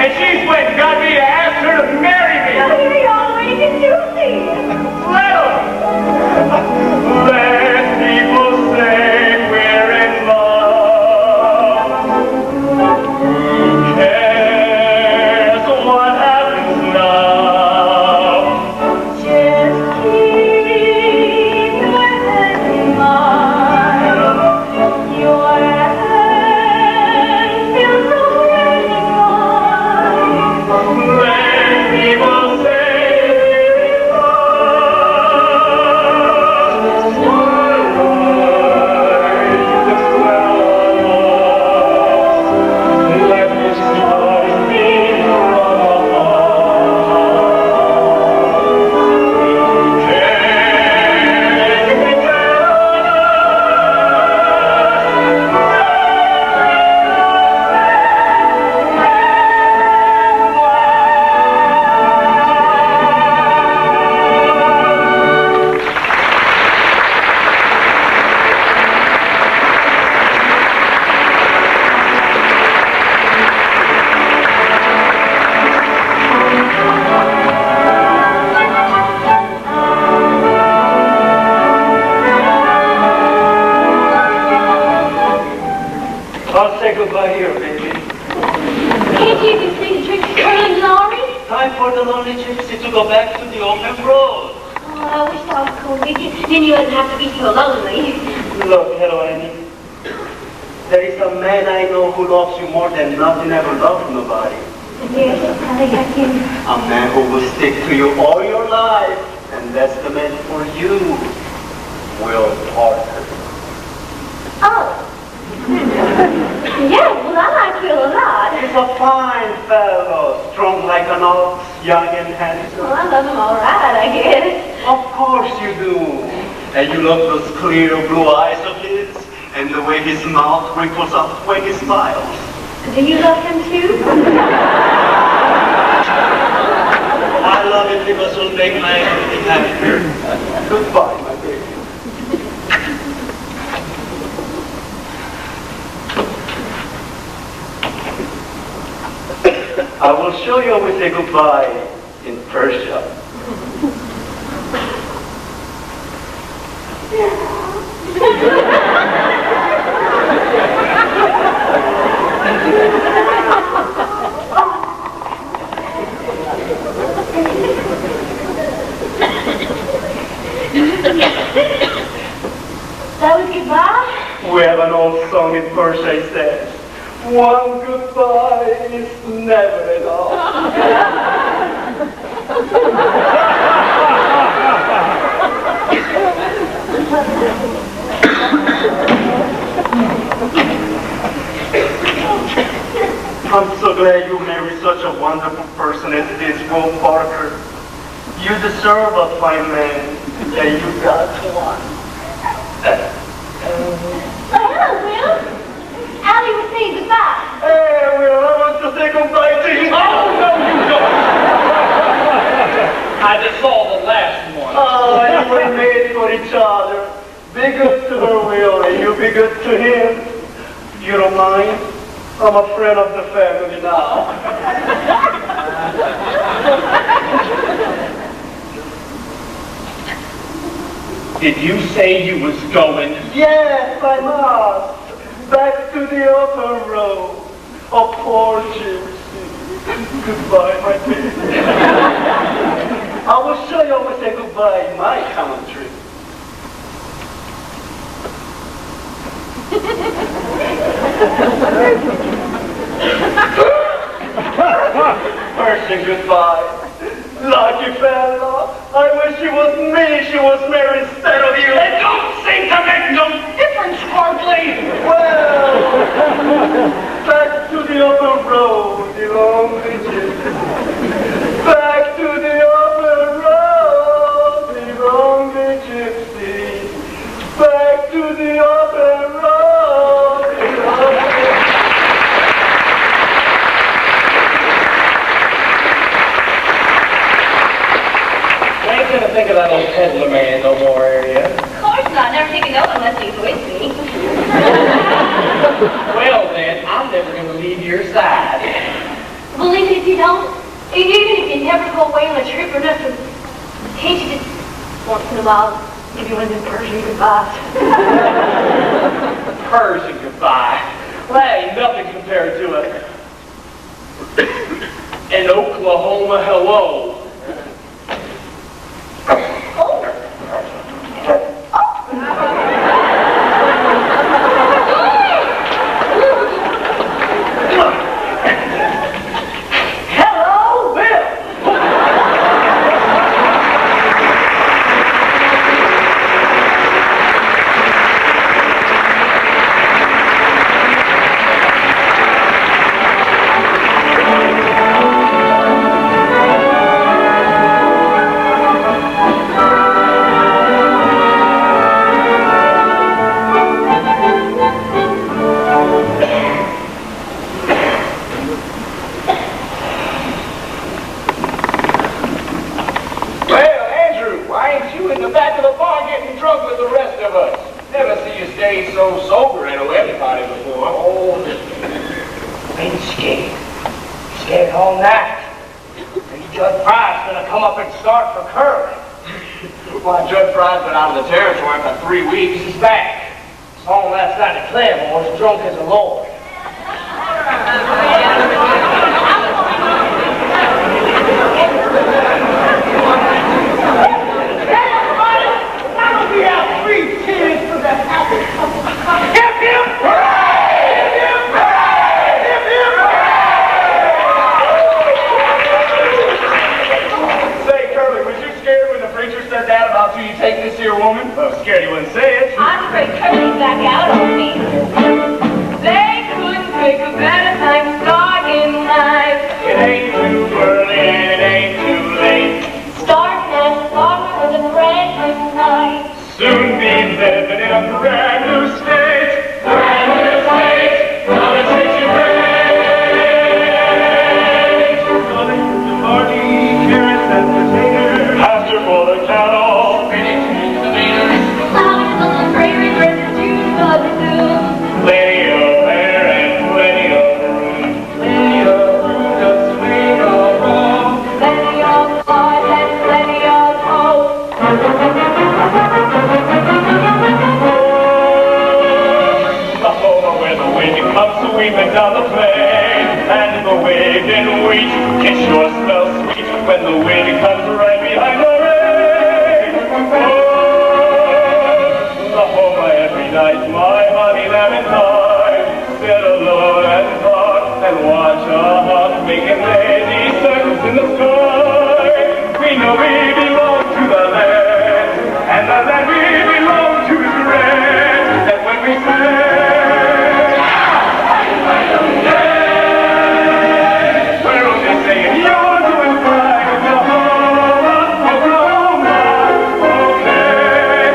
and she's went and got me to ask her to marry me. You're always juicy. Let people say we're in love. Who cares what happens now? Just keep your head in mine. Your hand feels so right in mine. Let people say I'll say goodbye here, baby. Can't you even see the trick of turning Laurie? Time for the lonely gypsy to go back to the open road. Oh, I wish I was cool with you. Then you wouldn't have to be so lonely. Look, hello, Annie. There is a man I know who loves you more than nothing ever loved nobody. Yes, I can. A man who will stick to you all your life. And that's the man for you, Will Parker. Oh. Yeah, well, I like Will a lot. He's a fine fellow, strong like an ox, young and handsome. Well, I love him all right, I guess. Of course you do. And you love those clear blue eyes of his, and the way his mouth wrinkles up when he smiles. Do you love him too? I love it because it'll make my everything happy. Goodbye, my baby. I will show you how we say goodbye in Persia. That was goodbye? We have an old song in Persia, it says, one goodbye is never enough. I'm so glad you married such a wonderful person as this Will Parker. You deserve a fine man, and you got one. to say goodbye to you? Oh, no, you don't. I just saw the last one. Oh, you were made for each other. Be good to her, Will, and you be good to him. You don't mind? I'm a friend of the family now. Did you say you was going? Yes, I must. Back to the upper road. A poor gypsy. Goodbye, my baby. I will show you how we say goodbye in my country. First and goodbye. Lucky fella. I wish she was me. She was married instead of you. It don't seem to make no difference, hardly. Well, back to the upper road, the lonely gypsy. Back to the upper road, the lonely gypsy. Back to the upper road, the lonely gypsy. I ain't gonna think of that old peddler man no more, area. Of course not. Never taking no unless he's with me. Well then, I'm never gonna leave your side. Well, even if you don't, even if you never go away on a trip or nothing, can't you just once in a while give you one of them Persian goodbyes? Persian goodbye. Well, that ain't nothing compared to an Oklahoma hello. Hello, Bill. So sober at a wedding party before. Oh, been scared. Scared all night. And Judge Price gonna come up and start for curling. Why, Judge Fry's been out of the territory for 3 weeks. He's back. Saw him last night at Claremore's, drunk as a lord. You take this here woman? Well, I'm scared he wouldn't say it. I'm afraid Curly's back out on me. They couldn't pick a better time to start in life. It ain't too early and it ain't too late. Start now, start for the brand new night. Soon be living in a brand new state. Brand new state. Gonna treat you great. Calling the party, carrots and potatoes. Pasture for the cattle. Plenty of air and plenty of room. Plenty of room to swing around. Plenty of blood and plenty of hope. The home where the wind comes sweeping down the plain, and the waving wheat can sure smell sweet when the wind comes right behind the rain. Oh, the home where every night my honey lamb and I sit alone and talk and watch a hawk making lazy circles in the sky. We know we belong to the land, and the land we belong to is grand. And when we say, we're only saying you're doing fine, Oklahoma, Oklahoma, okay.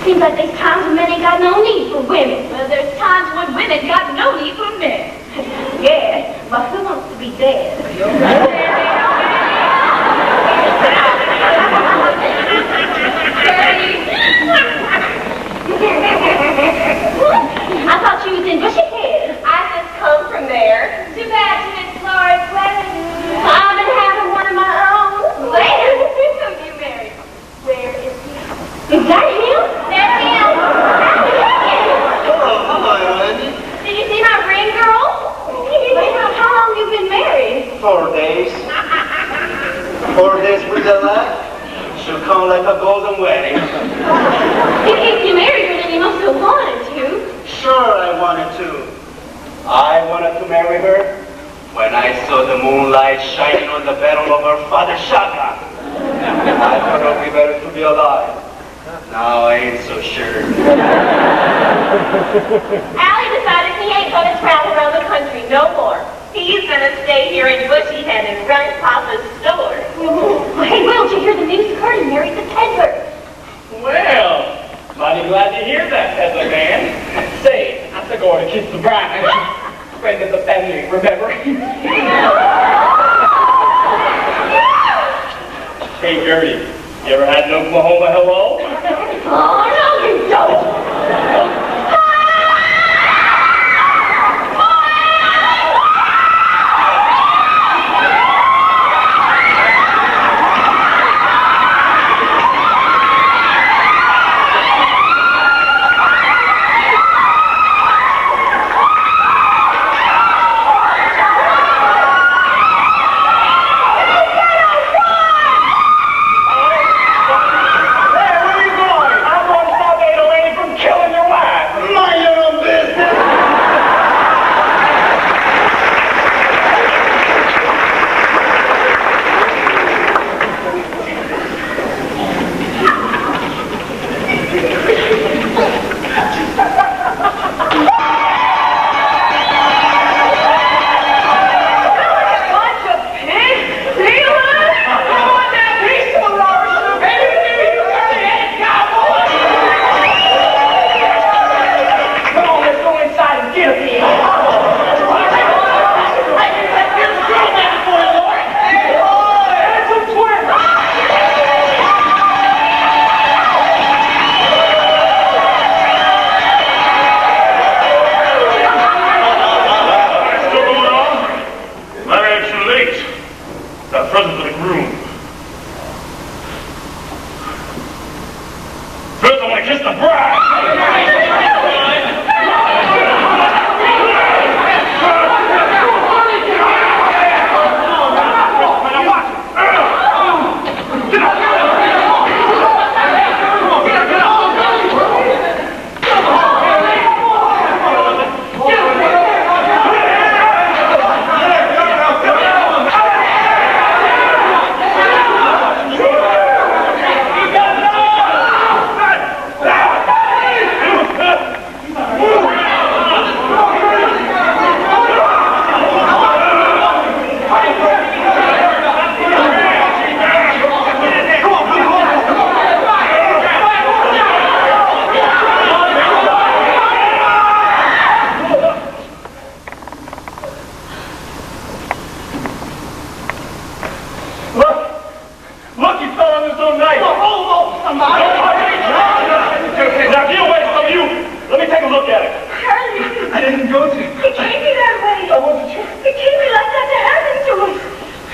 Seems like there's times when men ain't got no need for women. Well, there's times when women got no need for men. Yeah, but who wants to be dead? I thought you was in Bushy Head. I just come from there. Too bad you missed Laura's wedding. I've been having one of my own. Where? Who you married? Where is he? Is that him? That's him. Hello, Randy. Did you see my ring, girl? How long you been married? 4 days. 4 days with the lad. She'll come like a golden wedding. If you married her, then you must have wanted to. Sure, I wanted to. I wanted to marry her when I saw the moonlight shining on the barrel of her father's shotgun. I thought it would be better to be alive. Now I ain't so sure. Allie decided he ain't gonna travel around the country no more. He's gonna stay here in Bushy Head and run Papa's store. Hey, Will, did you hear the news? Curtis married the Peddler. Well, mighty glad to hear that, Peddler man. Say, I'm to go to kiss the bride. Friend of the family, remember? Hey, Gertie, you ever had an Oklahoma hello? Oh, no, you don't.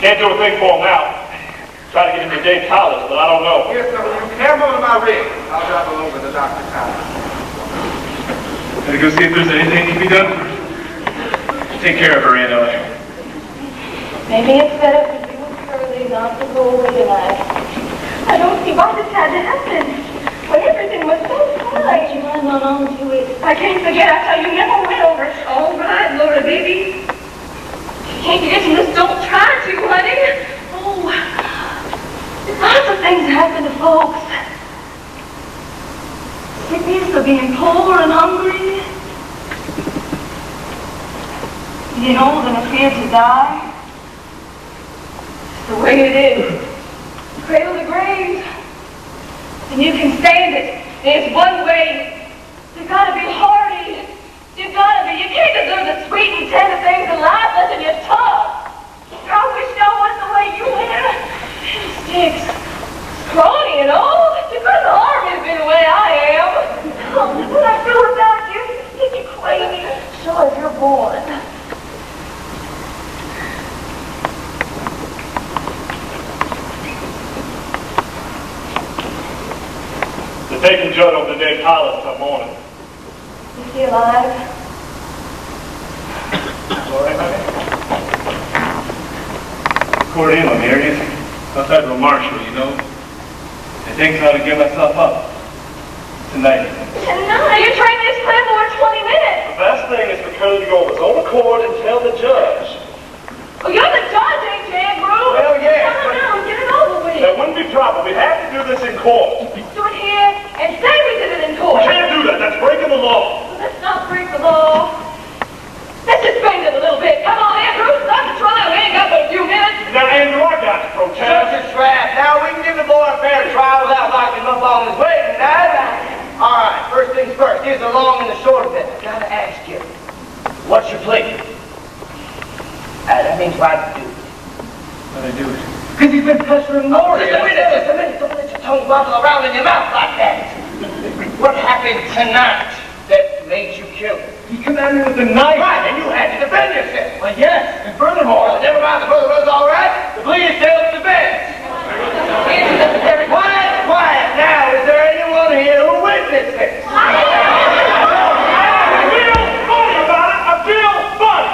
Can't do a thing for him now. Try to get him to Dave College, but I don't know. Yes, sir. You carry on my rig. I'll drive along with the Dr. College. Gotta go see if there's anything to be done. Take care of her, Aunt Ellie. Maybe it's better for you and Curly not to go away tonight. I don't see why this had to happen. When everything was so fine. You might not on to it. I can't forget after you never went over. All right, Laura, baby. Can't you just don't try to, honey? Oh, lots of things happen to folks. Sickness of being poor and hungry. Being old and afraid to die. It's the way it is. Cradle to grave. And you can stand it. There's one way. You gotta be hardy. You gotta be. You can't just do the sweet and tender things in life unless you're tough. I wish that was the way you were. Sticks. Scrawny and all. You couldn't always be the way I am. Oh, what I feel without you, you're crazy. Sure, if you're born. They're taking Judd over to their palace till morning. Is he alive? All right, honey? Cordelia, Mary. I'm Federal Marshal, you know. I think I ought to give myself up. Tonight. Tonight? You trained this plan for 20 minutes. The best thing is for Colonel to go of his own accord and tell the judge. Oh, you're the judge, ain't you, Andrew? Well, yes. Come on now, get it over with. That wouldn't be proper. We'd have to do this in court. Do it here and say we did it in court. We can't do that. That's breaking the law. Well, let's not break the law. Let's just bend it a little bit. Come on, Andrew, start the trial. We ain't got but a few minutes. Now, Andrew, I got to protest. Judge is trapped. Now we can give the boy a fair trial without locking him up on his way tonight. All right, first things first. Here's the long and the short of it. I gotta ask you, what's your plea? That means why did you do it? Why'd I do it? Because he's been pestering more. Just a minute. Don't let your tongue wobble around in your mouth like that. What happened tonight that made you kill him? He commanded with the knife. Right, and you had to defend yourself. Well, yes. And furthermore, Never mind the brother was all right. The plea is still to the bench. Quiet now. Is there anyone here who witnessed this? I feel funny about it. I feel funny.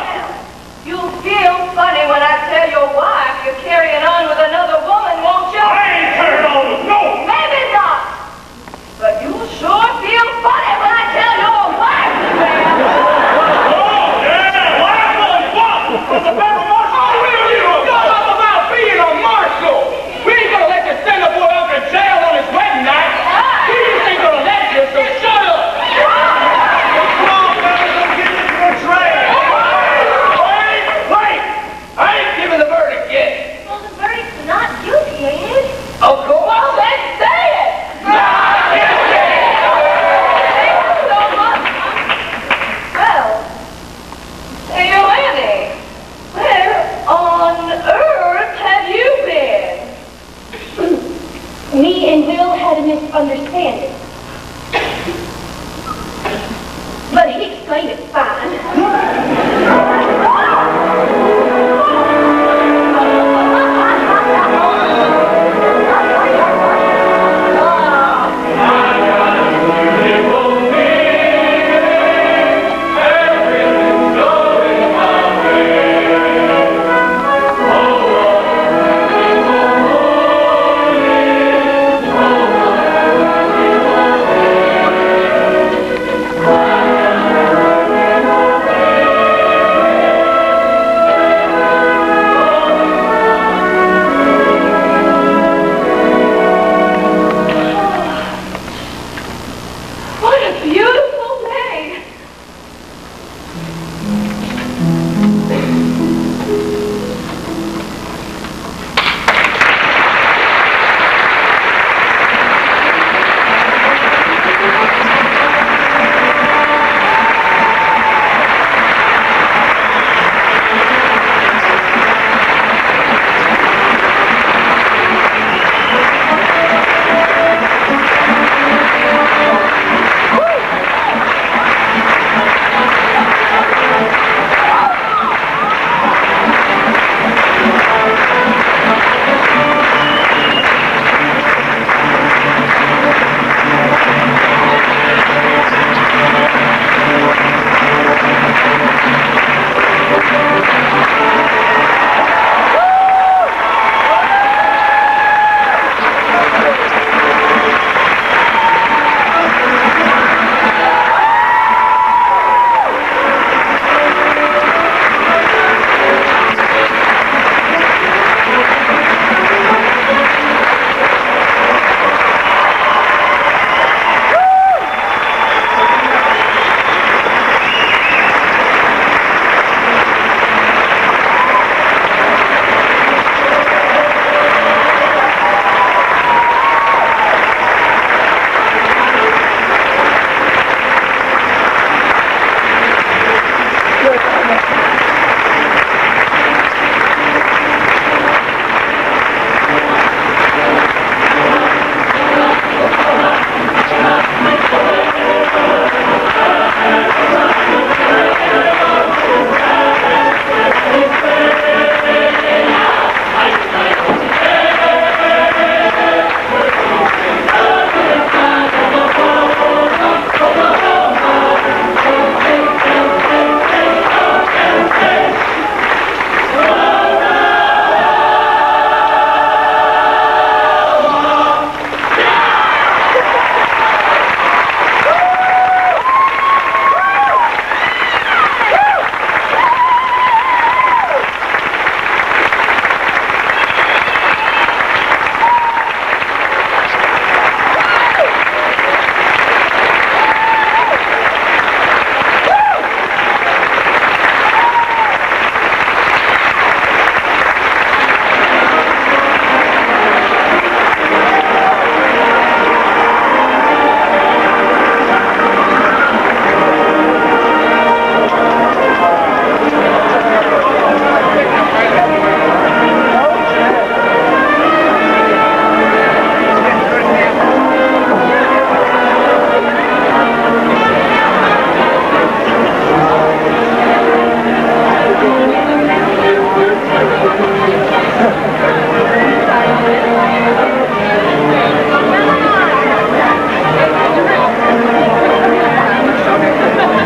You'll feel funny when I tell your wife you're carrying on with another woman, won't you? I ain't carrying on with no. Maybe not. But you'll sure feel funny when I tell your wife, man. Oh, yeah. Laugh on what? From the federal marshal? Oh, will you? Shut up about being a marshal. We ain't gonna let you send a boy up to jail on his wedding night. We just ain't gonna let you, so shut up. Come on, fellas, let's get this to a train. Wait. I ain't giving the verdict yet. Well, the verdict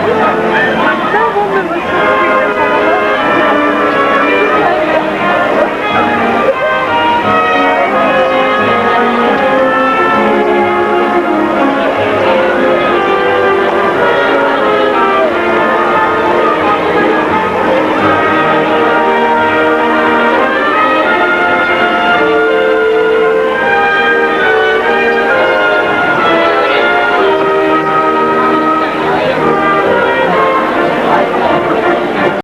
That woman was so